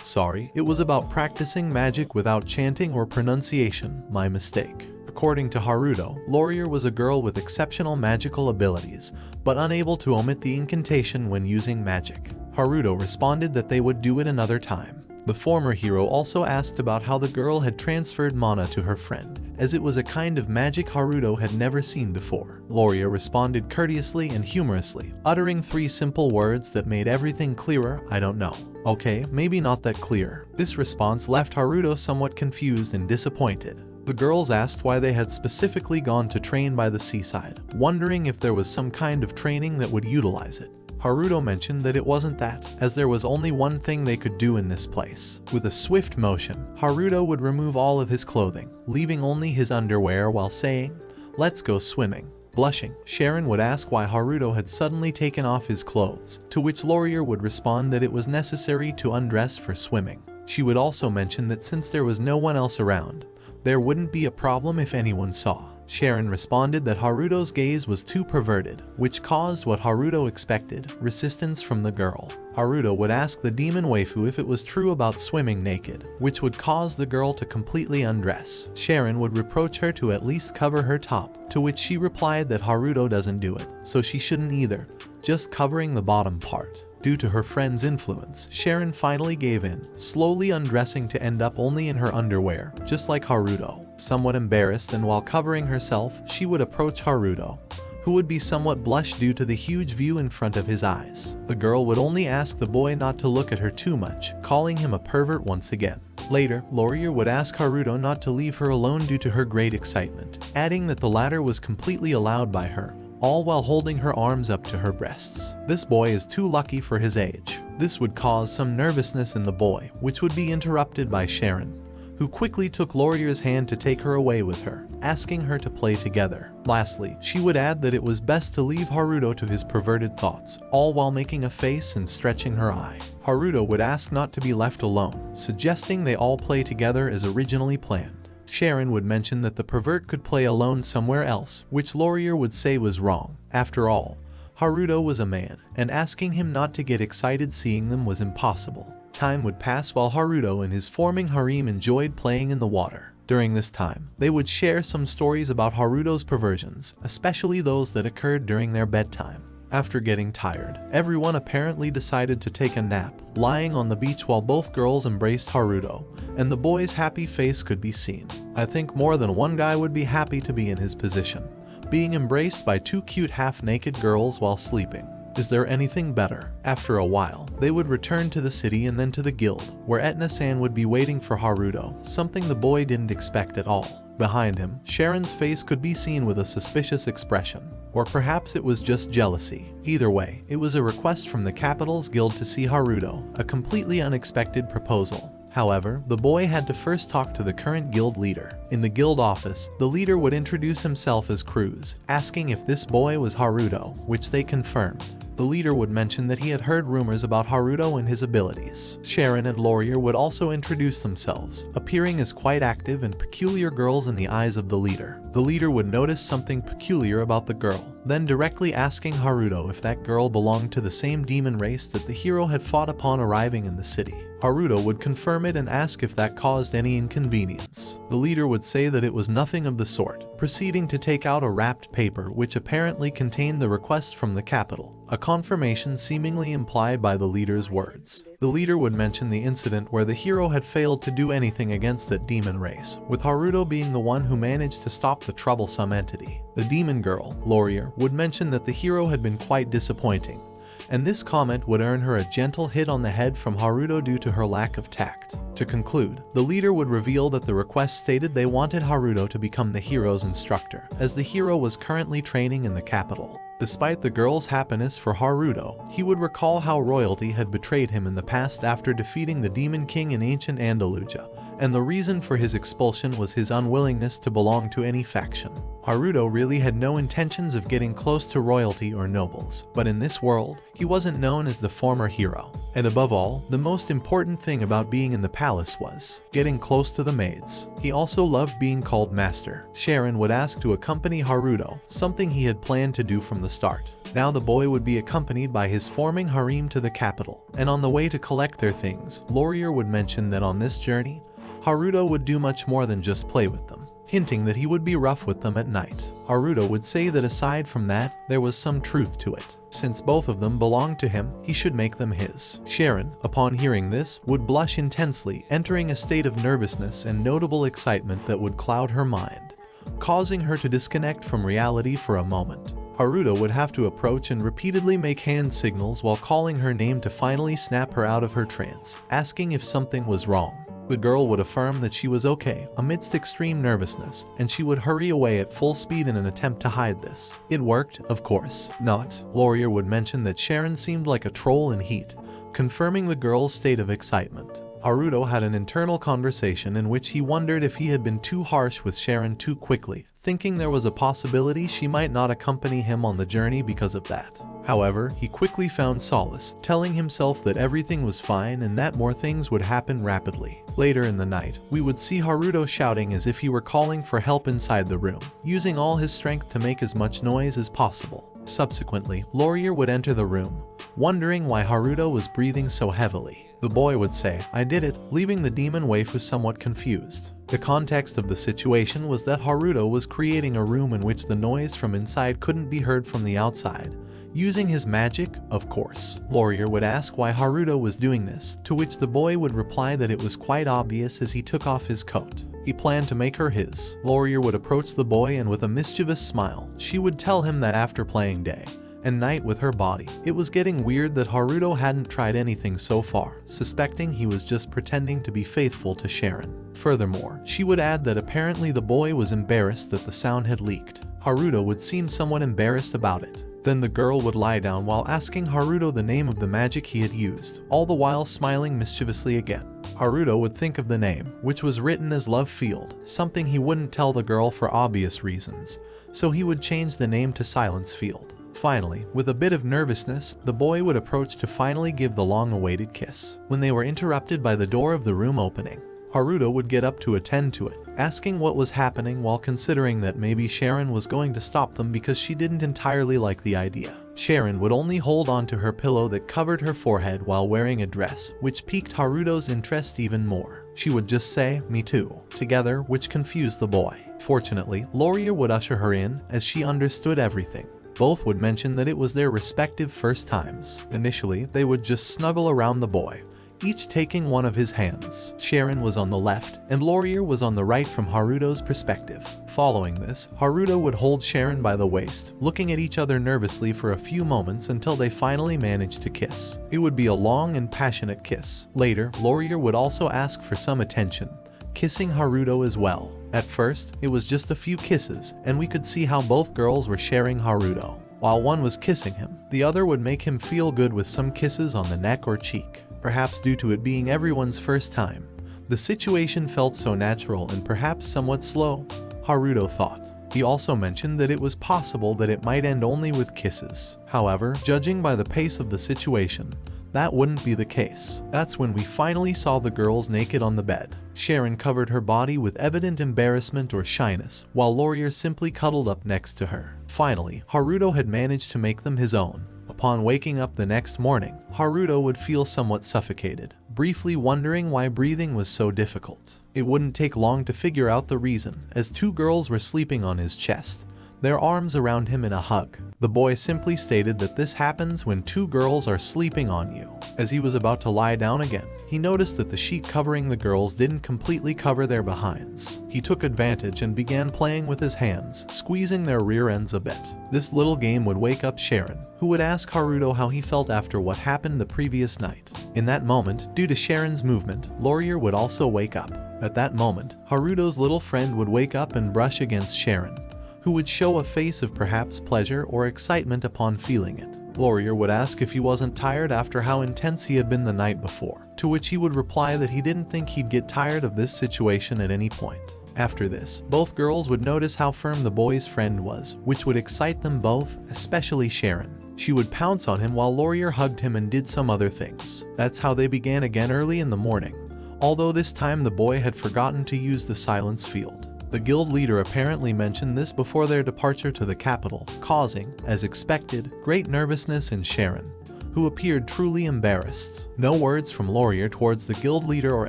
Sorry. It was about practicing magic without chanting or pronunciation. My mistake. According to Haruto, Laurier was a girl with exceptional magical abilities, but unable to omit the incantation when using magic. Haruto responded that they would do it another time. The former hero also asked about how the girl had transferred mana to her friend, as it was a kind of magic Haruto had never seen before. Laurier responded courteously and humorously, uttering 3 simple words that made everything clearer. I don't know. Okay, maybe not that clear. This response left Haruto somewhat confused and disappointed. The girls asked why they had specifically gone to train by the seaside, wondering if there was some kind of training that would utilize it. Haruto mentioned that it wasn't that, as there was only one thing they could do in this place. With a swift motion, Haruto would remove all of his clothing, leaving only his underwear while saying, "Let's go swimming." Blushing, Sharon would ask why Haruto had suddenly taken off his clothes, to which Laurier would respond that it was necessary to undress for swimming. She would also mention that since there was no one else around, there wouldn't be a problem if anyone saw. Sharon responded that Haruto's gaze was too perverted, which caused what Haruto expected, resistance from the girl. Haruto would ask the demon waifu if it was true about swimming naked, which would cause the girl to completely undress. Sharon would reproach her to at least cover her top, to which she replied that Haruto doesn't do it, so she shouldn't either, just covering the bottom part. Due to her friend's influence, Sharon finally gave in, slowly undressing to end up only in her underwear, just like Haruto. Somewhat embarrassed and while covering herself, she would approach Haruto, who would be somewhat blushed due to the huge view in front of his eyes. The girl would only ask the boy not to look at her too much, calling him a pervert once again. Later, Laurier would ask Haruto not to leave her alone due to her great excitement, adding that the latter was completely allowed by her, all while holding her arms up to her breasts. This boy is too lucky for his age. This would cause some nervousness in the boy, which would be interrupted by Sharon, who quickly took Laurier's hand to take her away with her, asking her to play together. Lastly, she would add that it was best to leave Haruto to his perverted thoughts, all while making a face and stretching her eye. Haruto would ask not to be left alone, suggesting they all play together as originally planned. Sharon would mention that the pervert could play alone somewhere else, which Laurier would say was wrong. After all, Haruto was a man, and asking him not to get excited seeing them was impossible. Time would pass while Haruto and his forming harem enjoyed playing in the water. During this time, they would share some stories about Haruto's perversions, especially those that occurred during their bedtime. After getting tired, everyone apparently decided to take a nap, lying on the beach while both girls embraced Haruto, and the boy's happy face could be seen. I think more than one guy would be happy to be in his position, being embraced by two cute half-naked girls while sleeping. Is there anything better? After a while, they would return to the city and then to the guild, where Etna-san would be waiting for Haruto, something the boy didn't expect at all. Behind him, Sharon's face could be seen with a suspicious expression. Or perhaps it was just jealousy. Either way, it was a request from the Capital's Guild to see Haruto, a completely unexpected proposal. However, the boy had to first talk to the current guild leader. In the guild office, the leader would introduce himself as Cruz, asking if this boy was Haruto, which they confirmed. The leader would mention that he had heard rumors about Haruto and his abilities. Sharon and Laurier would also introduce themselves, appearing as quite active and peculiar girls in the eyes of the leader. The leader would notice something peculiar about the girl, then directly asking Haruto if that girl belonged to the same demon race that the hero had fought upon arriving in the city. Haruto would confirm it and ask if that caused any inconvenience. The leader would say that it was nothing of the sort, proceeding to take out a wrapped paper which apparently contained the request from the capital, a confirmation seemingly implied by the leader's words. The leader would mention the incident where the hero had failed to do anything against that demon race, with Haruto being the one who managed to stop the troublesome entity. The demon girl, Laurier, would mention that the hero had been quite disappointing, and this comment would earn her a gentle hit on the head from Haruto due to her lack of tact. To conclude, the leader would reveal that the request stated they wanted Haruto to become the hero's instructor, as the hero was currently training in the capital. Despite the girl's happiness for Haruto, he would recall how royalty had betrayed him in the past after defeating the Demon King in ancient Andalusia, and the reason for his expulsion was his unwillingness to belong to any faction. Haruto really had no intentions of getting close to royalty or nobles, but in this world, he wasn't known as the former hero. And above all, the most important thing about being in the palace was getting close to the maids. He also loved being called master. Sharon would ask to accompany Haruto, something he had planned to do from the start. Now the boy would be accompanied by his forming harem to the capital, and on the way to collect their things, Laurier would mention that on this journey, Haruto would do much more than just play with them, hinting that he would be rough with them at night. Haruto would say that aside from that, there was some truth to it. Since both of them belonged to him, he should make them his. Sharon, upon hearing this, would blush intensely, entering a state of nervousness and notable excitement that would cloud her mind, causing her to disconnect from reality for a moment. Haruto would have to approach and repeatedly make hand signals while calling her name to finally snap her out of her trance, asking if something was wrong. The girl would affirm that she was okay amidst extreme nervousness, and she would hurry away at full speed in an attempt to hide this. It worked, of course, not. Laurier would mention that Sharon seemed like a troll in heat, confirming the girl's state of excitement. Haruto had an internal conversation in which he wondered if he had been too harsh with Sharon too quickly, thinking there was a possibility she might not accompany him on the journey because of that. However, he quickly found solace, telling himself that everything was fine and that more things would happen rapidly. Later in the night, we would see Haruto shouting as if he were calling for help inside the room, using all his strength to make as much noise as possible. Subsequently, Laurier would enter the room, wondering why Haruto was breathing so heavily. The boy would say, "I did it," leaving the demon waifu somewhat confused. The context of the situation was that Haruto was creating a room in which the noise from inside couldn't be heard from the outside, using his magic, of course. Laurier would ask why Haruto was doing this, to which the boy would reply that it was quite obvious as he took off his coat. He planned to make her his. Laurier would approach the boy and with a mischievous smile, she would tell him that after playing day and night with her body, it was getting weird that Haruto hadn't tried anything so far, suspecting he was just pretending to be faithful to Sharon. Furthermore, she would add that apparently the boy was embarrassed that the sound had leaked. Haruto would seem somewhat embarrassed about it, Then the girl would lie down while asking Haruto the name of the magic he had used, all the while smiling mischievously again. Haruto would think of the name, which was written as Love Field, something he wouldn't tell the girl for obvious reasons, so he would change the name to Silence Field. Finally, with a bit of nervousness, the boy would approach to finally give the long-awaited kiss, when they were interrupted by the door of the room opening. Haruto would get up to attend to it, asking what was happening while considering that maybe Sharon was going to stop them because she didn't entirely like the idea. Sharon would only hold on to her pillow that covered her forehead while wearing a dress, which piqued Haruto's interest even more. She would just say, "Me too," together, which confused the boy. Fortunately, Laurier would usher her in, as she understood everything. Both would mention that it was their respective first times. Initially, they would just snuggle around the boy, each taking one of his hands. Sharon was on the left, and Laurier was on the right from Haruto's perspective. Following this, Haruto would hold Sharon by the waist, looking at each other nervously for a few moments until they finally managed to kiss. It would be a long and passionate kiss. Later, Laurier would also ask for some attention, kissing Haruto as well. At first, it was just a few kisses, and we could see how both girls were sharing Haruto. While one was kissing him, the other would make him feel good with some kisses on the neck or cheek. Perhaps due to it being everyone's first time, the situation felt so natural and perhaps somewhat slow, Haruto thought. He also mentioned that it was possible that it might end only with kisses. However, judging by the pace of the situation, that wouldn't be the case. That's when we finally saw the girls naked on the bed. Sharon covered her body with evident embarrassment or shyness, while Laurier simply cuddled up next to her. Finally, Haruto had managed to make them his own. Upon waking up the next morning, Haruto would feel somewhat suffocated, briefly wondering why breathing was so difficult. It wouldn't take long to figure out the reason, as two girls were sleeping on his chest, their arms around him in a hug. The boy simply stated that this happens when two girls are sleeping on you. As he was about to lie down again, he noticed that the sheet covering the girls didn't completely cover their behinds. He took advantage and began playing with his hands, squeezing their rear ends a bit. This little game would wake up Sharon, who would ask Haruto how he felt after what happened the previous night. In that moment, due to Sharon's movement, Laurier would also wake up. At that moment, Haruto's little friend would wake up and brush against Sharon, who would show a face of perhaps pleasure or excitement upon feeling it. Laurier would ask if he wasn't tired after how intense he had been the night before, to which he would reply that he didn't think he'd get tired of this situation at any point. After this, both girls would notice how firm the boy's friend was, which would excite them both, especially Sharon. She would pounce on him while Laurier hugged him and did some other things. That's how they began again early in the morning, although this time the boy had forgotten to use the silence field. The guild leader apparently mentioned this before their departure to the capital, causing, as expected, great nervousness in Sharon, who appeared truly embarrassed. No words from Laurier towards the guild leader or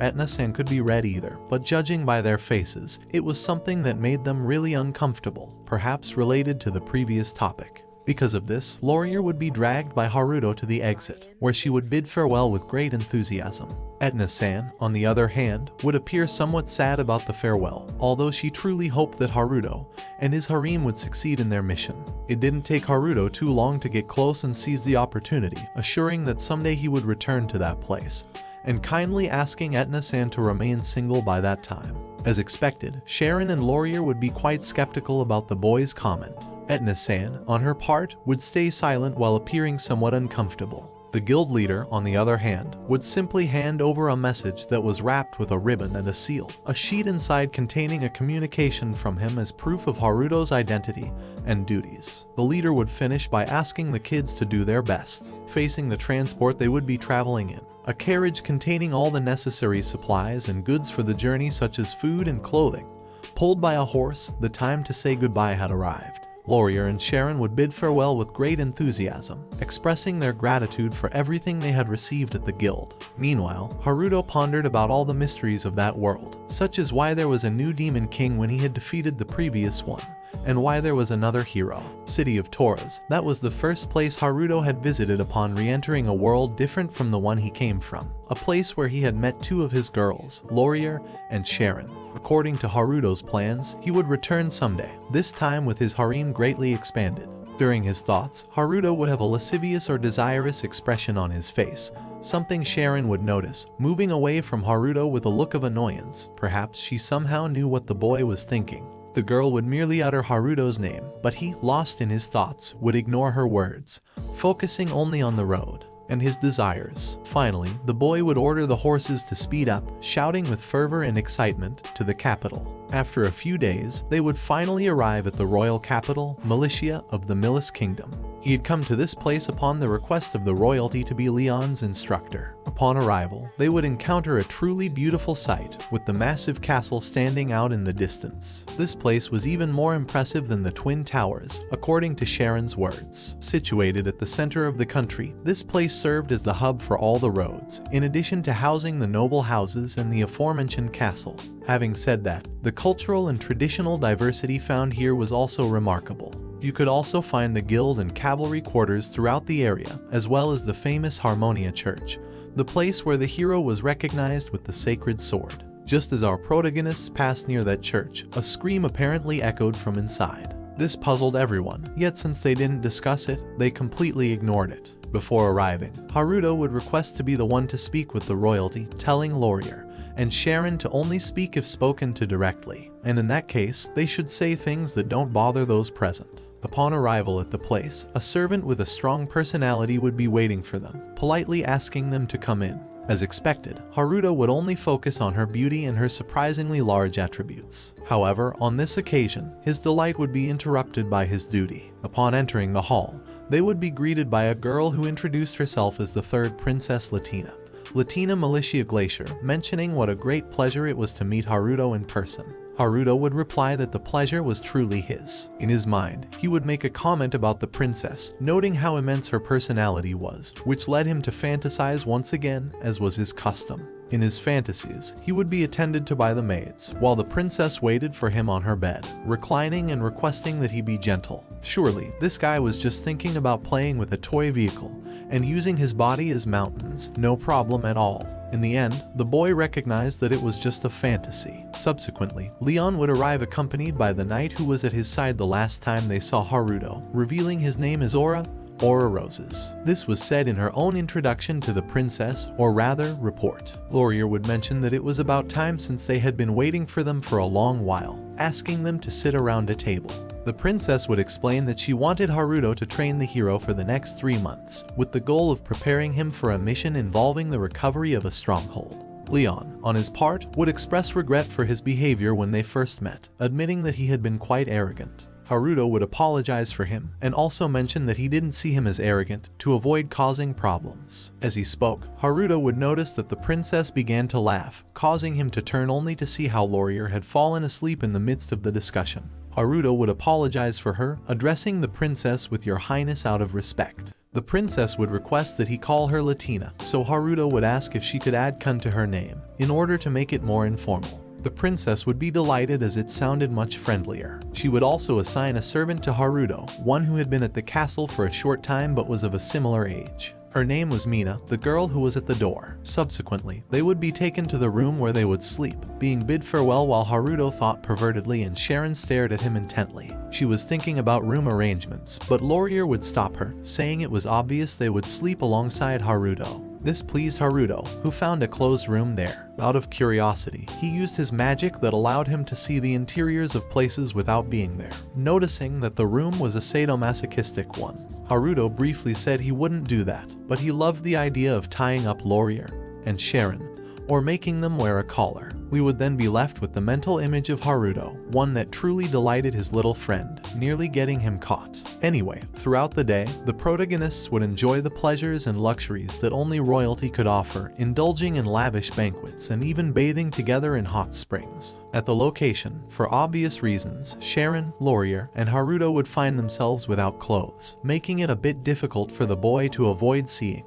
Etna-san could be read either, but judging by their faces, it was something that made them really uncomfortable, perhaps related to the previous topic. Because of this, Laurier would be dragged by Haruto to the exit, where she would bid farewell with great enthusiasm. Etna-san, on the other hand, would appear somewhat sad about the farewell, although she truly hoped that Haruto and his harem would succeed in their mission. It didn't take Haruto too long to get close and seize the opportunity, assuring that someday he would return to that place, and kindly asking Etna-san to remain single by that time. As expected, Sharon and Laurier would be quite skeptical about the boy's comment. Etna-san, on her part, would stay silent while appearing somewhat uncomfortable. The guild leader, on the other hand, would simply hand over a message that was wrapped with a ribbon and a seal, a sheet inside containing a communication from him as proof of Haruto's identity and duties. The leader would finish by asking the kids to do their best, facing the transport they would be traveling in. A carriage containing all the necessary supplies and goods for the journey, such as food and clothing. Pulled by a horse, the time to say goodbye had arrived. Laurier and Sharon would bid farewell with great enthusiasm, expressing their gratitude for everything they had received at the guild. Meanwhile, Haruto pondered about all the mysteries of that world, such as why there was a new demon king when he had defeated the previous one, and why there was another hero. City of Toras, that was the first place Haruto had visited upon re-entering a world different from the one he came from, a place where he had met two of his girls, Laurier and Sharon. According to Haruto's plans, he would return someday, this time with his harem greatly expanded. During his thoughts, Haruto would have a lascivious or desirous expression on his face, something Sharon would notice, moving away from Haruto with a look of annoyance. Perhaps she somehow knew what the boy was thinking. The girl would merely utter Haruto's name, but he, lost in his thoughts, would ignore her words, focusing only on the road and his desires. Finally, the boy would order the horses to speed up, shouting with fervor and excitement, to the capital. After a few days, they would finally arrive at the royal capital, Militia of the Milis Kingdom. He had come to this place upon the request of the royalty to be Leon's instructor. Upon arrival, they would encounter a truly beautiful sight, with the massive castle standing out in the distance. This place was even more impressive than the Twin Towers, according to Sharon's words. Situated at the center of the country, this place served as the hub for all the roads, in addition to housing the noble houses and the aforementioned castle. Having said that, the cultural and traditional diversity found here was also remarkable. You could also find the guild and cavalry quarters throughout the area, as well as the famous Harmonia Church, the place where the hero was recognized with the sacred sword. Just as our protagonists passed near that church, a scream apparently echoed from inside. This puzzled everyone, yet since they didn't discuss it, they completely ignored it. Before arriving, Haruto would request to be the one to speak with the royalty, telling Laurier and Sharon to only speak if spoken to directly, and in that case, they should say things that don't bother those present. Upon arrival at the place, a servant with a strong personality would be waiting for them, politely asking them to come in. As expected, Haruto would only focus on her beauty and her surprisingly large attributes. However, on this occasion, his delight would be interrupted by his duty. Upon entering the hall, they would be greeted by a girl who introduced herself as the third Princess Latina Militia Glacier, mentioning what a great pleasure it was to meet Haruto in person. Haruto would reply that the pleasure was truly his. In his mind, he would make a comment about the princess, noting how immense her personality was, which led him to fantasize once again, as was his custom. In his fantasies, he would be attended to by the maids, while the princess waited for him on her bed, reclining and requesting that he be gentle. Surely, this guy was just thinking about playing with a toy vehicle, and using his body as mountains, no problem at all. In the end, the boy recognized that it was just a fantasy. Subsequently, Leon would arrive accompanied by the knight who was at his side the last time they saw Haruto, revealing his name as Aura Roses. This was said in her own introduction to the princess, or rather, report. Laurier would mention that it was about time since they had been waiting for them for a long while, asking them to sit around a table. The princess would explain that she wanted Haruto to train the hero for the next 3 months, with the goal of preparing him for a mission involving the recovery of a stronghold. Leon, on his part, would express regret for his behavior when they first met, admitting that he had been quite arrogant. Haruto would apologize for him, and also mention that he didn't see him as arrogant, to avoid causing problems. As he spoke, Haruto would notice that the princess began to laugh, causing him to turn only to see how Laurier had fallen asleep in the midst of the discussion. Haruto would apologize for her, addressing the princess with "Your Highness" out of respect. The princess would request that he call her Latina, so Haruto would ask if she could add "kun" to her name, in order to make it more informal. The princess would be delighted as it sounded much friendlier. She would also assign a servant to Haruto, one who had been at the castle for a short time but was of a similar age. Her name was Mina, the girl who was at the door. Subsequently, they would be taken to the room where they would sleep, being bid farewell while Haruto thought pervertedly and Sharon stared at him intently. She was thinking about room arrangements, but Laurier would stop her, saying it was obvious they would sleep alongside Haruto. This pleased Haruto, who found a closed room there. Out of curiosity, he used his magic that allowed him to see the interiors of places without being there, noticing that the room was a sadomasochistic one. Haruto briefly said he wouldn't do that, but he loved the idea of tying up Laurier and Sharon, or making them wear a collar. We would then be left with the mental image of Haruto, one that truly delighted his little friend, nearly getting him caught. Anyway, throughout the day, the protagonists would enjoy the pleasures and luxuries that only royalty could offer, indulging in lavish banquets and even bathing together in hot springs. At the location, for obvious reasons, Sharon, Laurier, and Haruto would find themselves without clothes, making it a bit difficult for the boy to avoid seeing,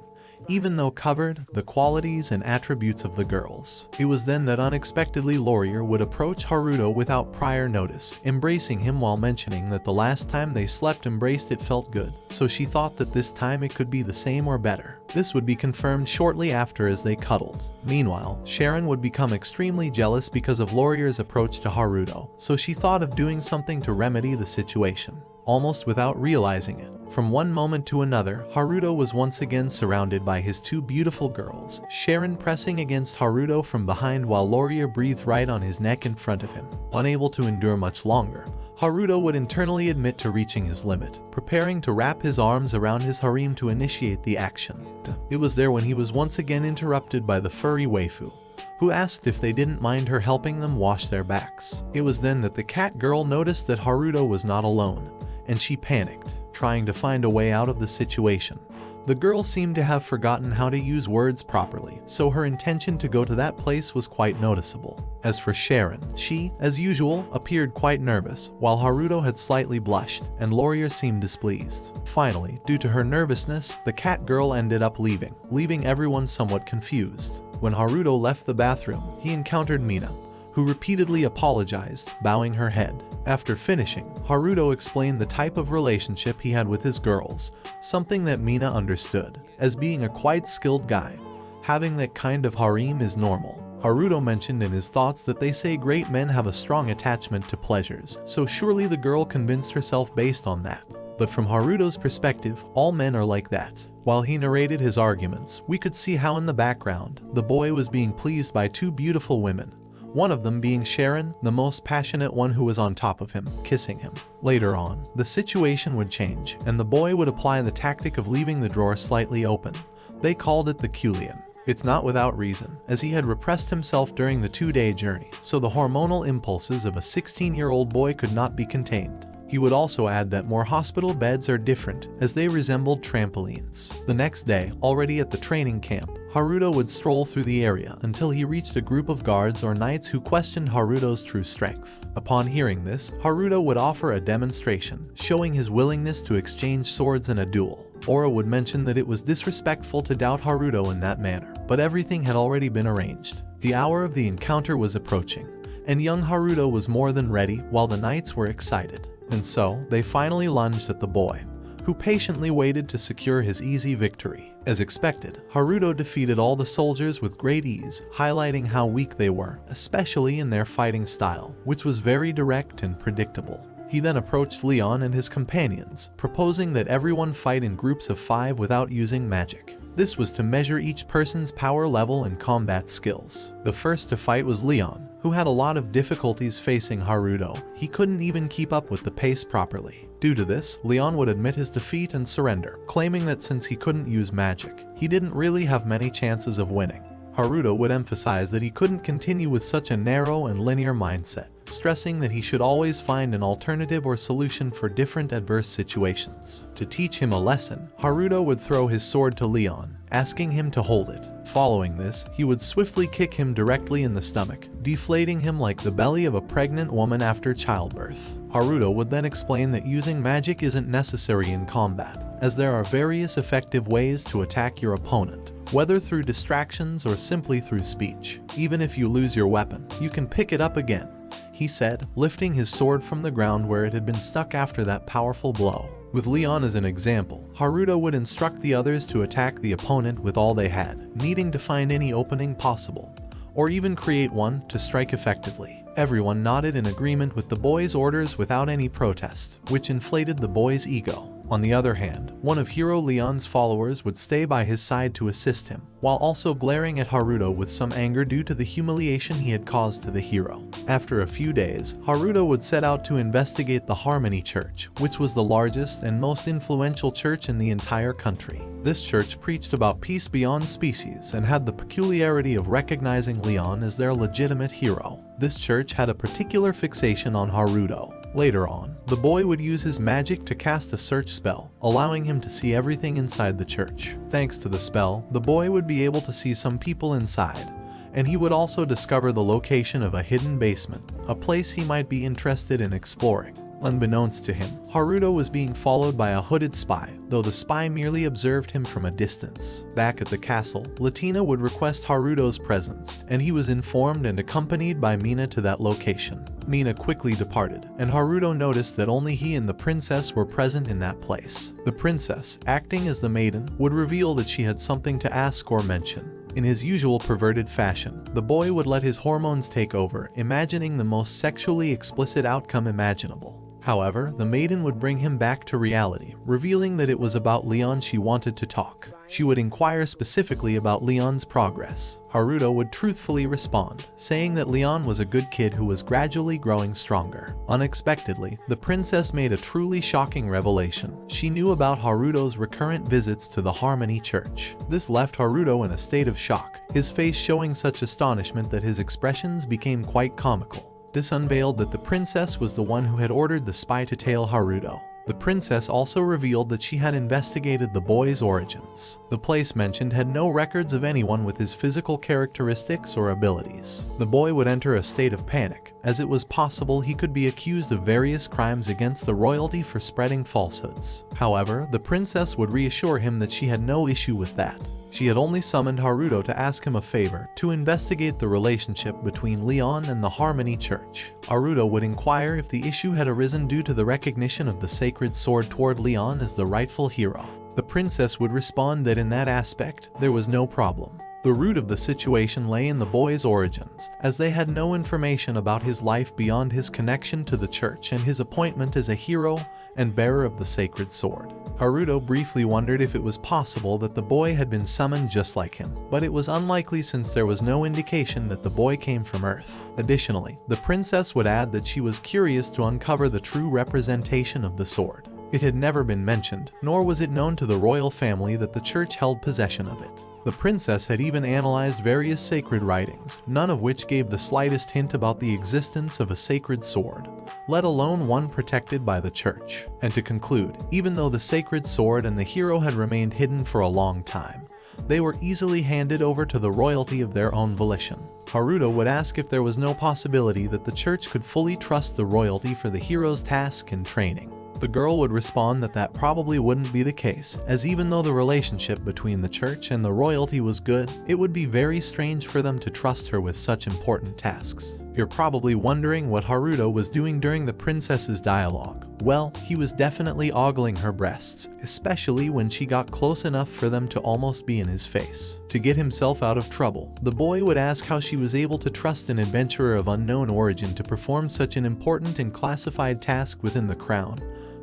even though covered, the qualities and attributes of the girls. It was then that unexpectedly Laurier would approach Haruto without prior notice, embracing him while mentioning that the last time they slept embraced it felt good, so she thought that this time it could be the same or better. This would be confirmed shortly after as they cuddled. Meanwhile, Sharon would become extremely jealous because of Laurier's approach to Haruto, so she thought of doing something to remedy the situation. almost without realizing it. From one moment to another, Haruto was once again surrounded by his two beautiful girls, Sharon pressing against Haruto from behind while Laurier breathed right on his neck in front of him. Unable to endure much longer, Haruto would internally admit to reaching his limit, preparing to wrap his arms around his harem to initiate the action. It was there when he was once again interrupted by the furry waifu, who asked if they didn't mind her helping them wash their backs. It was then that the cat girl noticed that Haruto was not alone, and she panicked, trying to find a way out of the situation. The girl seemed to have forgotten how to use words properly, so her intention to go to that place was quite noticeable. As for Sharon, she, as usual, appeared quite nervous, while Haruto had slightly blushed, and Laurier seemed displeased. Finally, due to her nervousness, the cat girl ended up leaving everyone somewhat confused. When Haruto left the bathroom, he encountered Mina, who repeatedly apologized, bowing her head. After finishing, Haruto explained the type of relationship he had with his girls, something that Mina understood. As being a quite skilled guy, having that kind of harem is normal. Haruto mentioned in his thoughts that they say great men have a strong attachment to pleasures, so surely the girl convinced herself based on that. But from Haruto's perspective, all men are like that. While he narrated his arguments, we could see how in the background, the boy was being pleased by two beautiful women, one of them being Sharon, the most passionate one who was on top of him, kissing him. Later on, the situation would change, and the boy would apply the tactic of leaving the drawer slightly open. They called it the Culian. It's not without reason, as he had repressed himself during the 2-day journey, so the hormonal impulses of a 16-year-old boy could not be contained. He would also add that more hospital beds are different, as they resembled trampolines. The next day, already at the training camp, Haruto would stroll through the area until he reached a group of guards or knights who questioned Haruto's true strength. Upon hearing this, Haruto would offer a demonstration, showing his willingness to exchange swords in a duel. Aura would mention that it was disrespectful to doubt Haruto in that manner, but everything had already been arranged. The hour of the encounter was approaching, and young Haruto was more than ready while the knights were excited. And so, they finally lunged at the boy, who patiently waited to secure his easy victory. As expected, Haruto defeated all the soldiers with great ease, highlighting how weak they were, especially in their fighting style, which was very direct and predictable. He then approached Leon and his companions, proposing that everyone fight in groups of 5 without using magic. This was to measure each person's power level and combat skills. The first to fight was Leon, who had a lot of difficulties facing Haruto. He couldn't even keep up with the pace properly. Due to this, Leon would admit his defeat and surrender, claiming that since he couldn't use magic, he didn't really have many chances of winning. Haruto would emphasize that he couldn't continue with such a narrow and linear mindset, stressing that he should always find an alternative or solution for different adverse situations. To teach him a lesson, Haruto would throw his sword to Leon, asking him to hold it. Following this, he would swiftly kick him directly in the stomach, deflating him like the belly of a pregnant woman after childbirth. Haruto would then explain that using magic isn't necessary in combat, as there are various effective ways to attack your opponent, whether through distractions or simply through speech. Even if you lose your weapon, you can pick it up again, he said, lifting his sword from the ground where it had been stuck after that powerful blow. With Leon as an example, Haruto would instruct the others to attack the opponent with all they had, needing to find any opening possible, or even create one to strike effectively. Everyone nodded in agreement with the boy's orders without any protest, which inflated the boy's ego. On the other hand, one of Hero Leon's followers would stay by his side to assist him, while also glaring at Haruto with some anger due to the humiliation he had caused to the hero. After a few days, Haruto would set out to investigate the Harmony Church, which was the largest and most influential church in the entire country. This church preached about peace beyond species and had the peculiarity of recognizing Leon as their legitimate hero. This church had a particular fixation on Haruto. Later on, the boy would use his magic to cast a search spell, allowing him to see everything inside the church. Thanks to the spell, the boy would be able to see some people inside, and he would also discover the location of a hidden basement, a place he might be interested in exploring. Unbeknownst to him, Haruto was being followed by a hooded spy, though the spy merely observed him from a distance. Back at the castle, Latina would request Haruto's presence, and he was informed and accompanied by Mina to that location. Mina quickly departed, and Haruto noticed that only he and the princess were present in that place. The princess, acting as the maiden, would reveal that she had something to ask or mention. In his usual perverted fashion, the boy would let his hormones take over, imagining the most sexually explicit outcome imaginable. However, the maiden would bring him back to reality, revealing that it was about Leon she wanted to talk. She would inquire specifically about Leon's progress. Haruto would truthfully respond, saying that Leon was a good kid who was gradually growing stronger. Unexpectedly, the princess made a truly shocking revelation. She knew about Haruto's recurrent visits to the Harmony Church. This left Haruto in a state of shock, his face showing such astonishment that his expressions became quite comical. This unveiled that the princess was the one who had ordered the spy to tail Haruto. The princess also revealed that she had investigated the boy's origins. The place mentioned had no records of anyone with his physical characteristics or abilities. The boy would enter a state of panic, as it was possible he could be accused of various crimes against the royalty for spreading falsehoods. However, the princess would reassure him that she had no issue with that. She had only summoned Haruto to ask him a favor, to investigate the relationship between Leon and the Harmony Church. Haruto would inquire if the issue had arisen due to the recognition of the sacred sword toward Leon as the rightful hero. The princess would respond that in that aspect, there was no problem. The root of the situation lay in the boy's origins, as they had no information about his life beyond his connection to the church and his appointment as a hero and bearer of the sacred sword. Haruto briefly wondered if it was possible that the boy had been summoned just like him, but it was unlikely since there was no indication that the boy came from Earth. Additionally, the princess would add that she was curious to uncover the true representation of the sword. It had never been mentioned, nor was it known to the royal family that the church held possession of it. The princess had even analyzed various sacred writings, none of which gave the slightest hint about the existence of a sacred sword, let alone one protected by the church. And to conclude, even though the sacred sword and the hero had remained hidden for a long time, they were easily handed over to the royalty of their own volition. Haruto would ask if there was no possibility that the church could fully trust the royalty for the hero's task and training. The girl would respond that that probably wouldn't be the case, as even though the relationship between the church and the royalty was good, it would be very strange for them to trust her with such important tasks. You're probably wondering what Haruto was doing during the princess's dialogue. Well, he was definitely ogling her breasts, especially when she got close enough for them to almost be in his face. To get himself out of trouble, the boy would ask how she was able to trust an adventurer of unknown origin to perform such an important and classified task within the crown,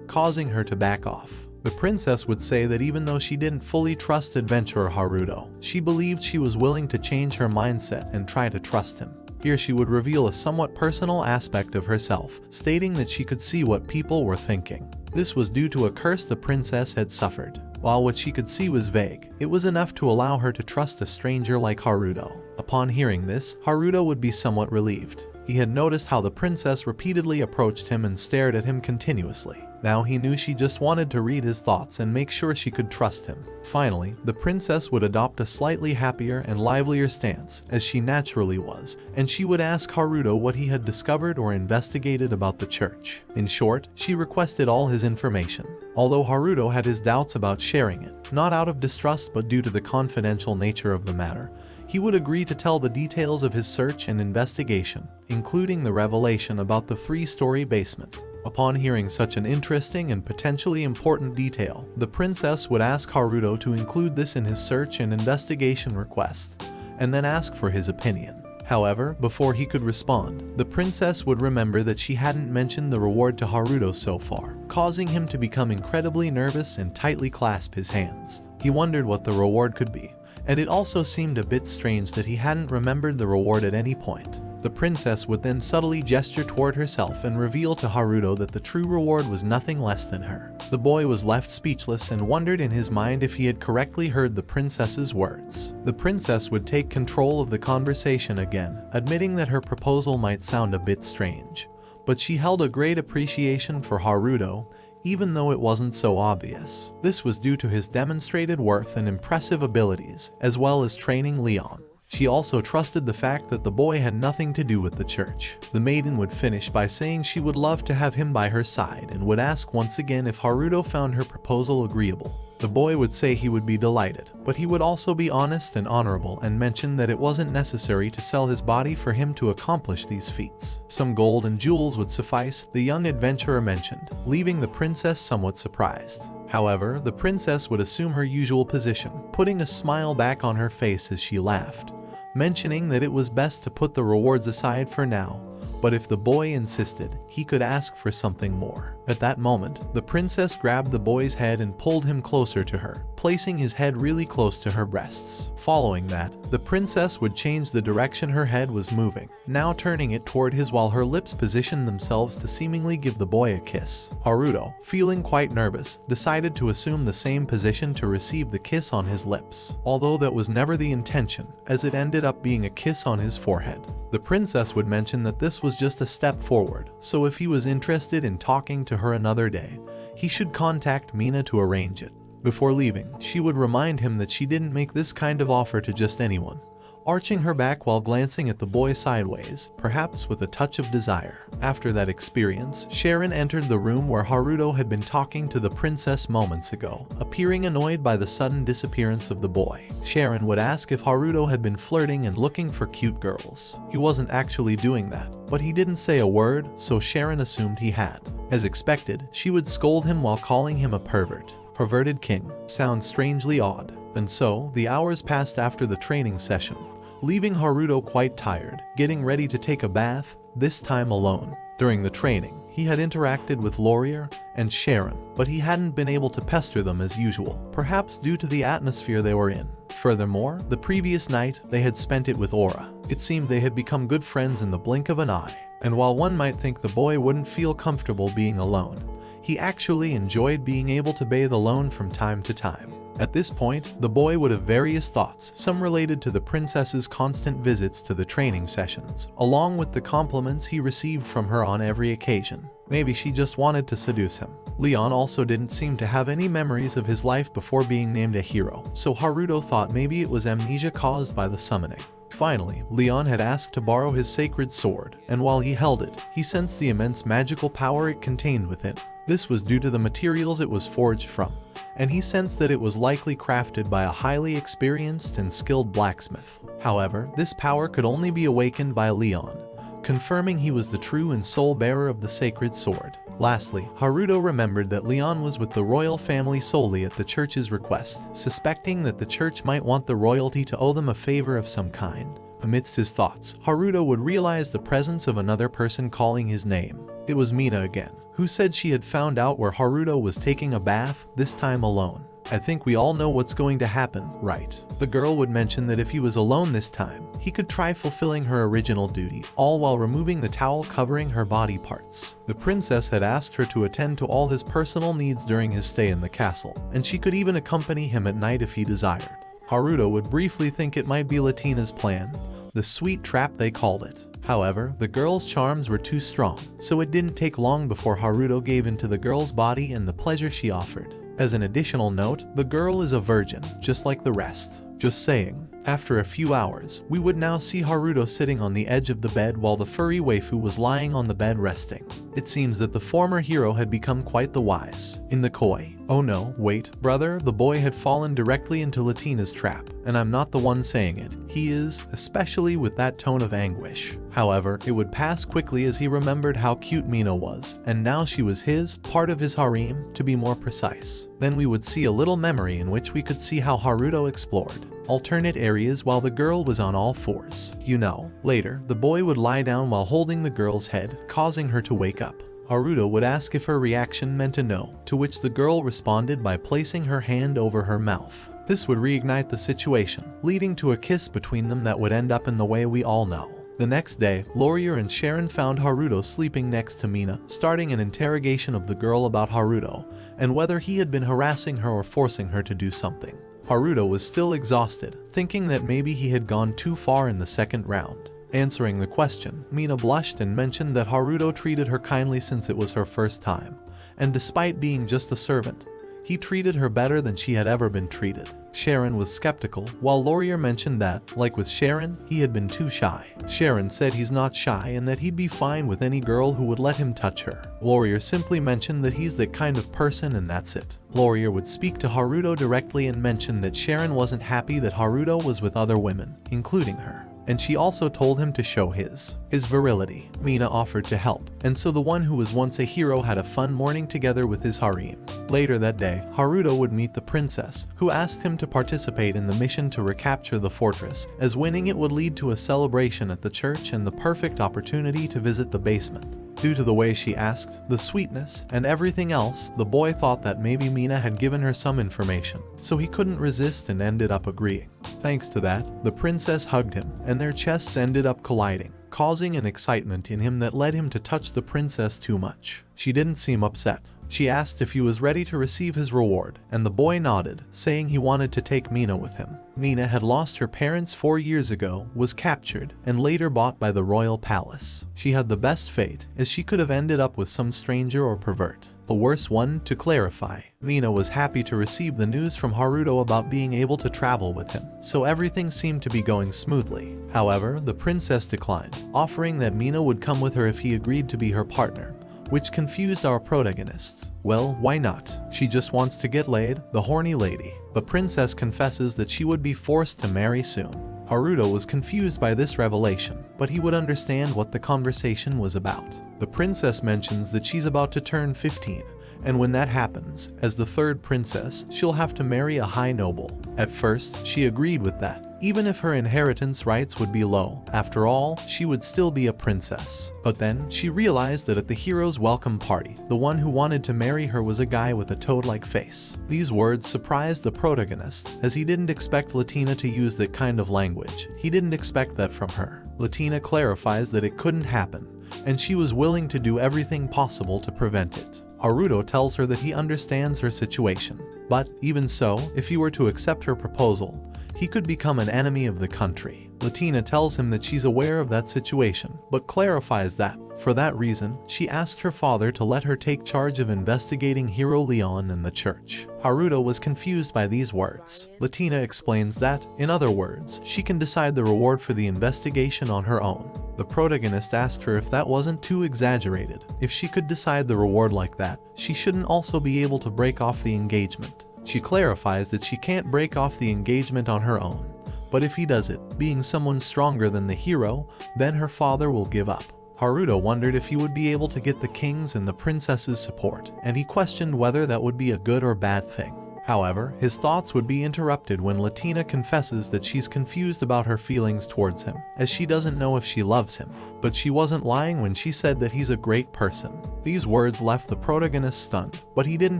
causing her to back off. The princess would say that even though she didn't fully trust adventurer Haruto, she believed she was willing to change her mindset and try to trust him. Here she would reveal a somewhat personal aspect of herself, stating that she could see what people were thinking. This was due to a curse the princess had suffered. While what she could see was vague, it was enough to allow her to trust a stranger like Haruto. Upon hearing this, Haruto would be somewhat relieved. He had noticed how the princess repeatedly approached him and stared at him continuously. Now he knew she just wanted to read his thoughts and make sure she could trust him. Finally, the princess would adopt a slightly happier and livelier stance, as she naturally was, and she would ask Haruto what he had discovered or investigated about the church. In short, she requested all his information. Although Haruto had his doubts about sharing it, not out of distrust but due to the confidential nature of the matter, he would agree to tell the details of his search and investigation, including the revelation about the three-story basement. Upon hearing such an interesting and potentially important detail, the princess would ask Haruto to include this in his search and investigation request, and then ask for his opinion. However, before he could respond, the princess would remember that she hadn't mentioned the reward to Haruto so far, causing him to become incredibly nervous and tightly clasp his hands. He wondered what the reward could be, and it also seemed a bit strange that he hadn't remembered the reward at any point. The princess would then subtly gesture toward herself and reveal to Haruto that the true reward was nothing less than her. The boy was left speechless and wondered in his mind if he had correctly heard the princess's words. The princess would take control of the conversation again, admitting that her proposal might sound a bit strange, but she held a great appreciation for Haruto, even though it wasn't so obvious. This was due to his demonstrated worth and impressive abilities, as well as training Leon. She also trusted the fact that the boy had nothing to do with the church. The maiden would finish by saying she would love to have him by her side and would ask once again if Haruto found her proposal agreeable. The boy would say he would be delighted, but he would also be honest and honorable and mention that it wasn't necessary to sell his body for him to accomplish these feats. Some gold and jewels would suffice, the young adventurer mentioned, leaving the princess somewhat surprised. However, the princess would assume her usual position, putting a smile back on her face as she laughed, mentioning that it was best to put the rewards aside for now, but if the boy insisted, he could ask for something more. At that moment, the princess grabbed the boy's head and pulled him closer to her, placing his head really close to her breasts. Following that, the princess would change the direction her head was moving, now turning it toward his while her lips positioned themselves to seemingly give the boy a kiss. Haruto, feeling quite nervous, decided to assume the same position to receive the kiss on his lips, although that was never the intention, as it ended up being a kiss on his forehead. The princess would mention that this was just a step forward, so if he was interested in talking to her another day, he should contact Mina to arrange it. Before leaving, she would remind him that she didn't make this kind of offer to just anyone, arching her back while glancing at the boy sideways, perhaps with a touch of desire. After that experience, Sharon entered the room where Haruto had been talking to the princess moments ago, appearing annoyed by the sudden disappearance of the boy. Sharon would ask if Haruto had been flirting and looking for cute girls. He wasn't actually doing that, but he didn't say a word, so Sharon assumed he had. As expected, she would scold him while calling him a pervert. Perverted king sounds strangely odd. And so, the hours passed after the training session, leaving Haruto quite tired, getting ready to take a bath, this time alone. During the training, he had interacted with Laurier and Sharon, but he hadn't been able to pester them as usual, perhaps due to the atmosphere they were in. Furthermore, the previous night, they had spent it with Aura. It seemed they had become good friends in the blink of an eye. And while one might think the boy wouldn't feel comfortable being alone, he actually enjoyed being able to bathe alone from time to time. At this point, the boy would have various thoughts, some related to the princess's constant visits to the training sessions, along with the compliments he received from her on every occasion. Maybe she just wanted to seduce him. Leon also didn't seem to have any memories of his life before being named a hero, so Haruto thought maybe it was amnesia caused by the summoning. Finally, Leon had asked to borrow his sacred sword, and while he held it, he sensed the immense magical power it contained within. This was due to the materials it was forged from, and he sensed that it was likely crafted by a highly experienced and skilled blacksmith. However, this power could only be awakened by Leon, confirming he was the true and sole bearer of the sacred sword. Lastly, Haruto remembered that Leon was with the royal family solely at the church's request, suspecting that the church might want the royalty to owe them a favor of some kind. Amidst his thoughts, Haruto would realize the presence of another person calling his name. It was Mina again, who said she had found out where Haruto was taking a bath, this time alone. I think we all know what's going to happen, right? The girl would mention that if he was alone this time, he could try fulfilling her original duty, all while removing the towel covering her body parts. The princess had asked her to attend to all his personal needs during his stay in the castle, and she could even accompany him at night if he desired. Haruto would briefly think it might be Latina's plan, the sweet trap they called it. However, the girl's charms were too strong, so it didn't take long before Haruto gave into the girl's body and the pleasure she offered. As an additional note, the girl is a virgin, just like the rest. Just saying. After a few hours, we would now see Haruto sitting on the edge of the bed while the furry waifu was lying on the bed resting. It seems that the former hero had become quite the wise. In the koi. Oh no, wait, brother, the boy had fallen directly into Latina's trap, and I'm not the one saying it. He is, especially with that tone of anguish. However, it would pass quickly as he remembered how cute Mina was, and now she was his, part of his harem, to be more precise. Then we would see a little memory in which we could see how Haruto explored alternate areas while the girl was on all fours. You know, later, the boy would lie down while holding the girl's head, causing her to wake up. Haruto would ask if her reaction meant a no, to which the girl responded by placing her hand over her mouth. This would reignite the situation, leading to a kiss between them that would end up in the way we all know. The next day, Laurier and Sharon found Haruto sleeping next to Mina, starting an interrogation of the girl about Haruto, and whether he had been harassing her or forcing her to do something. Haruto was still exhausted, thinking that maybe he had gone too far in the second round. Answering the question, Mina blushed and mentioned that Haruto treated her kindly since it was her first time, and despite being just a servant, he treated her better than she had ever been treated. Sharon was skeptical, while Laurier mentioned that, like with Sharon, he had been too shy. Sharon said he's not shy and that he'd be fine with any girl who would let him touch her. Laurier simply mentioned that he's that kind of person and that's it. Laurier would speak to Haruto directly and mention that Sharon wasn't happy that Haruto was with other women, including her. and she also told him to show his virility. Mina offered to help, and so the one who was once a hero had a fun morning together with his harem. Later that day, Haruto would meet the princess, who asked him to participate in the mission to recapture the fortress, as winning it would lead to a celebration at the church and the perfect opportunity to visit the basement. Due to the way she asked, the sweetness, and everything else, the boy thought that maybe Mina had given her some information, so he couldn't resist and ended up agreeing. Thanks to that, the princess hugged him, and their chests ended up colliding, causing an excitement in him that led him to touch the princess too much. She didn't seem upset. She asked if he was ready to receive his reward, and the boy nodded, saying he wanted to take Mina with him. Mina had lost her parents 4 years ago, was captured, and later bought by the royal palace. She had the best fate, as she could have ended up with some stranger or pervert. A worse one. To clarify, Mina was happy to receive the news from Haruto about being able to travel with him, so everything seemed to be going smoothly. However, the princess declined, offering that Mina would come with her if he agreed to be her partner, which confused our protagonist. Well, why not? She just wants to get laid, the horny lady. The princess confesses that she would be forced to marry soon. Haruto was confused by this revelation, but he would understand what the conversation was about. The princess mentions that she's about to turn 15, and when that happens, as the third princess, she'll have to marry a high noble. At first, she agreed with that, even if her inheritance rights would be low. After all, she would still be a princess. But then, she realized that at the hero's welcome party, the one who wanted to marry her was a guy with a toad-like face. These words surprised the protagonist, as he didn't expect Latina to use that kind of language. He didn't expect that from her. Latina clarifies that it couldn't happen, and she was willing to do everything possible to prevent it. Haruto tells her that he understands her situation, but even so, if he were to accept her proposal, he could become an enemy of the country. Latina tells him that she's aware of that situation, but clarifies that, for that reason, she asked her father to let her take charge of investigating Hero Leon and the church. Haruto was confused by these words. Latina explains that, in other words, she can decide the reward for the investigation on her own. The protagonist asked her if that wasn't too exaggerated. If she could decide the reward like that, she shouldn't also be able to break off the engagement. She clarifies that she can't break off the engagement on her own, but if he does it, being someone stronger than the hero, then her father will give up. Haruto wondered if he would be able to get the king's and the princess's support, and he questioned whether that would be a good or bad thing. However, his thoughts would be interrupted when Latina confesses that she's confused about her feelings towards him, as she doesn't know if she loves him. But she wasn't lying when she said that he's a great person. These words left the protagonist stunned, but he didn't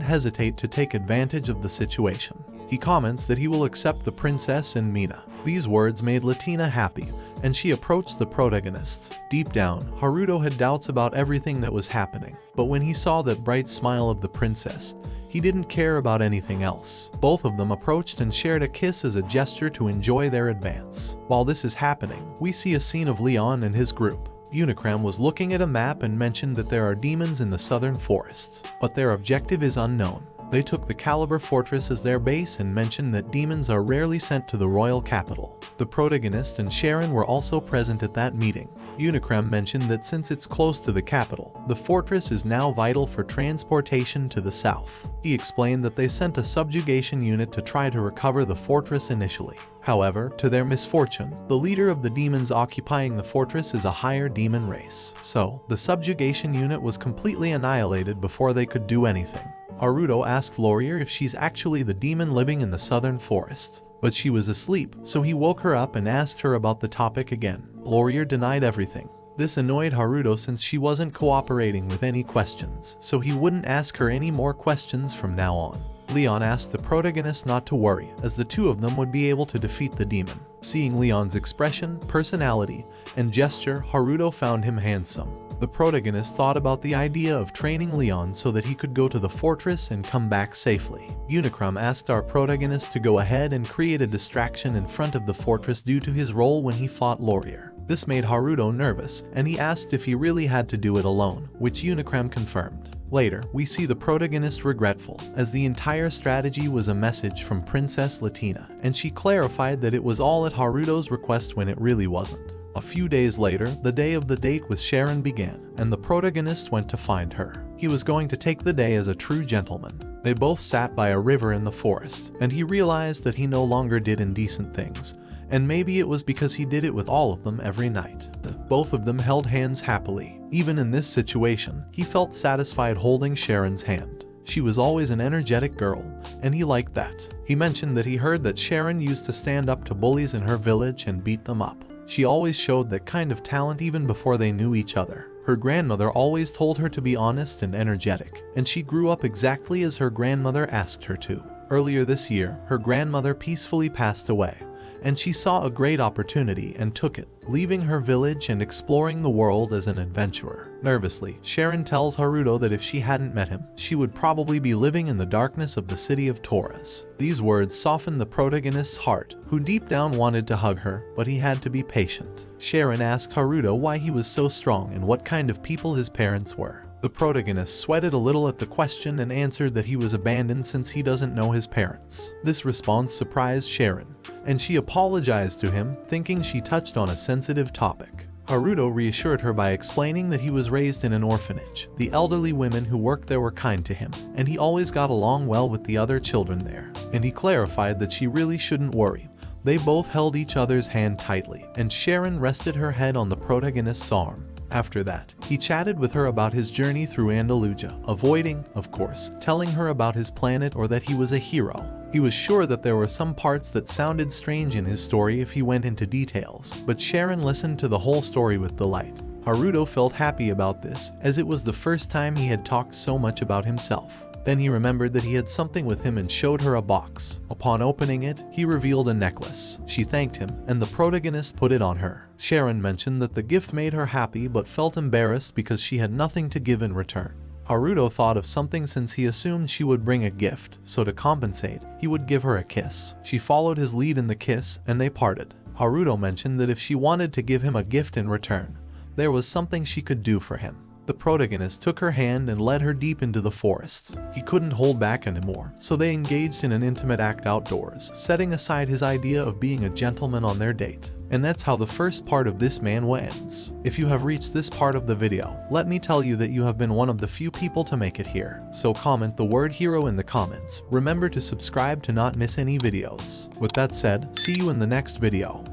hesitate to take advantage of the situation. He comments that he will accept the princess and Mina. These words made Latina happy, and she approached the protagonist. Deep down, Haruto had doubts about everything that was happening, but when he saw that bright smile of the princess, he didn't care about anything else. Both of them approached and shared a kiss as a gesture to enjoy their advance. While this is happening, we see a scene of Leon and his group. Unicram was looking at a map and mentioned that there are demons in the southern forest, but their objective is unknown. They took the Caliber Fortress as their base and mentioned that demons are rarely sent to the royal capital. The protagonist and Sharon were also present at that meeting. Unicram mentioned that since it's close to the capital, the fortress is now vital for transportation to the south. He explained that they sent a subjugation unit to try to recover the fortress initially. However, to their misfortune, the leader of the demons occupying the fortress is a higher demon race. So, the subjugation unit was completely annihilated before they could do anything. Haruto asked Laurier if she's actually the demon living in the southern forest, but she was asleep, so he woke her up and asked her about the topic again. Laurier denied everything. This annoyed Haruto since she wasn't cooperating with any questions, so he wouldn't ask her any more questions from now on. Leon asked the protagonist not to worry, as the two of them would be able to defeat the demon. Seeing Leon's expression, personality, and gesture, Haruto found him handsome. The protagonist thought about the idea of training Leon so that he could go to the fortress and come back safely. Unicram asked our protagonist to go ahead and create a distraction in front of the fortress due to his role when he fought Laurier. This made Haruto nervous, and he asked if he really had to do it alone, which Unicram confirmed. Later, we see the protagonist regretful, as the entire strategy was a message from Princess Latina, and she clarified that it was all at Haruto's request when it really wasn't. A few days later, the day of the date with Sharon began, and the protagonist went to find her. He was going to take the day as a true gentleman. They both sat by a river in the forest, and he realized that he no longer did indecent things, and maybe it was because he did it with all of them every night. Both of them held hands happily. Even in this situation, he felt satisfied holding Sharon's hand. She was always an energetic girl, and he liked that. He mentioned that he heard that Sharon used to stand up to bullies in her village and beat them up. She always showed that kind of talent even before they knew each other. Her grandmother always told her to be honest and energetic, and she grew up exactly as her grandmother asked her to. Earlier this year, her grandmother peacefully passed away, and she saw a great opportunity and took it, leaving her village and exploring the world as an adventurer. Nervously, Sharon tells Haruto that if she hadn't met him, she would probably be living in the darkness of the city of Torres. These words softened the protagonist's heart, who deep down wanted to hug her, but he had to be patient. Sharon asked Haruto why he was so strong and what kind of people his parents were. The protagonist sweated a little at the question and answered that he was abandoned since he doesn't know his parents. This response surprised Sharon, and she apologized to him, thinking she touched on a sensitive topic. Haruto reassured her by explaining that he was raised in an orphanage. The elderly women who worked there were kind to him, and he always got along well with the other children there. And he clarified that she really shouldn't worry. They both held each other's hand tightly, and Sharon rested her head on the protagonist's arm. After that, he chatted with her about his journey through Andalusia, avoiding, of course, telling her about his planet or that he was a hero. He was sure that there were some parts that sounded strange in his story if he went into details, but Sharon listened to the whole story with delight. Haruto felt happy about this, as it was the first time he had talked so much about himself. Then he remembered that he had something with him and showed her a box. Upon opening it, he revealed a necklace. She thanked him, and the protagonist put it on her. Sharon mentioned that the gift made her happy but felt embarrassed because she had nothing to give in return. Haruto thought of something since he assumed she would bring a gift, so to compensate, he would give her a kiss. She followed his lead in the kiss, and they parted. Haruto mentioned that if she wanted to give him a gift in return, there was something she could do for him. The protagonist took her hand and led her deep into the forest. He couldn't hold back anymore, so they engaged in an intimate act outdoors, setting aside his idea of being a gentleman on their date. And that's how the first part of this manhwa ends. If you have reached this part of the video, let me tell you that you have been one of the few people to make it here. So comment the word hero in the comments. Remember to subscribe to not miss any videos. With that said, see you in the next video.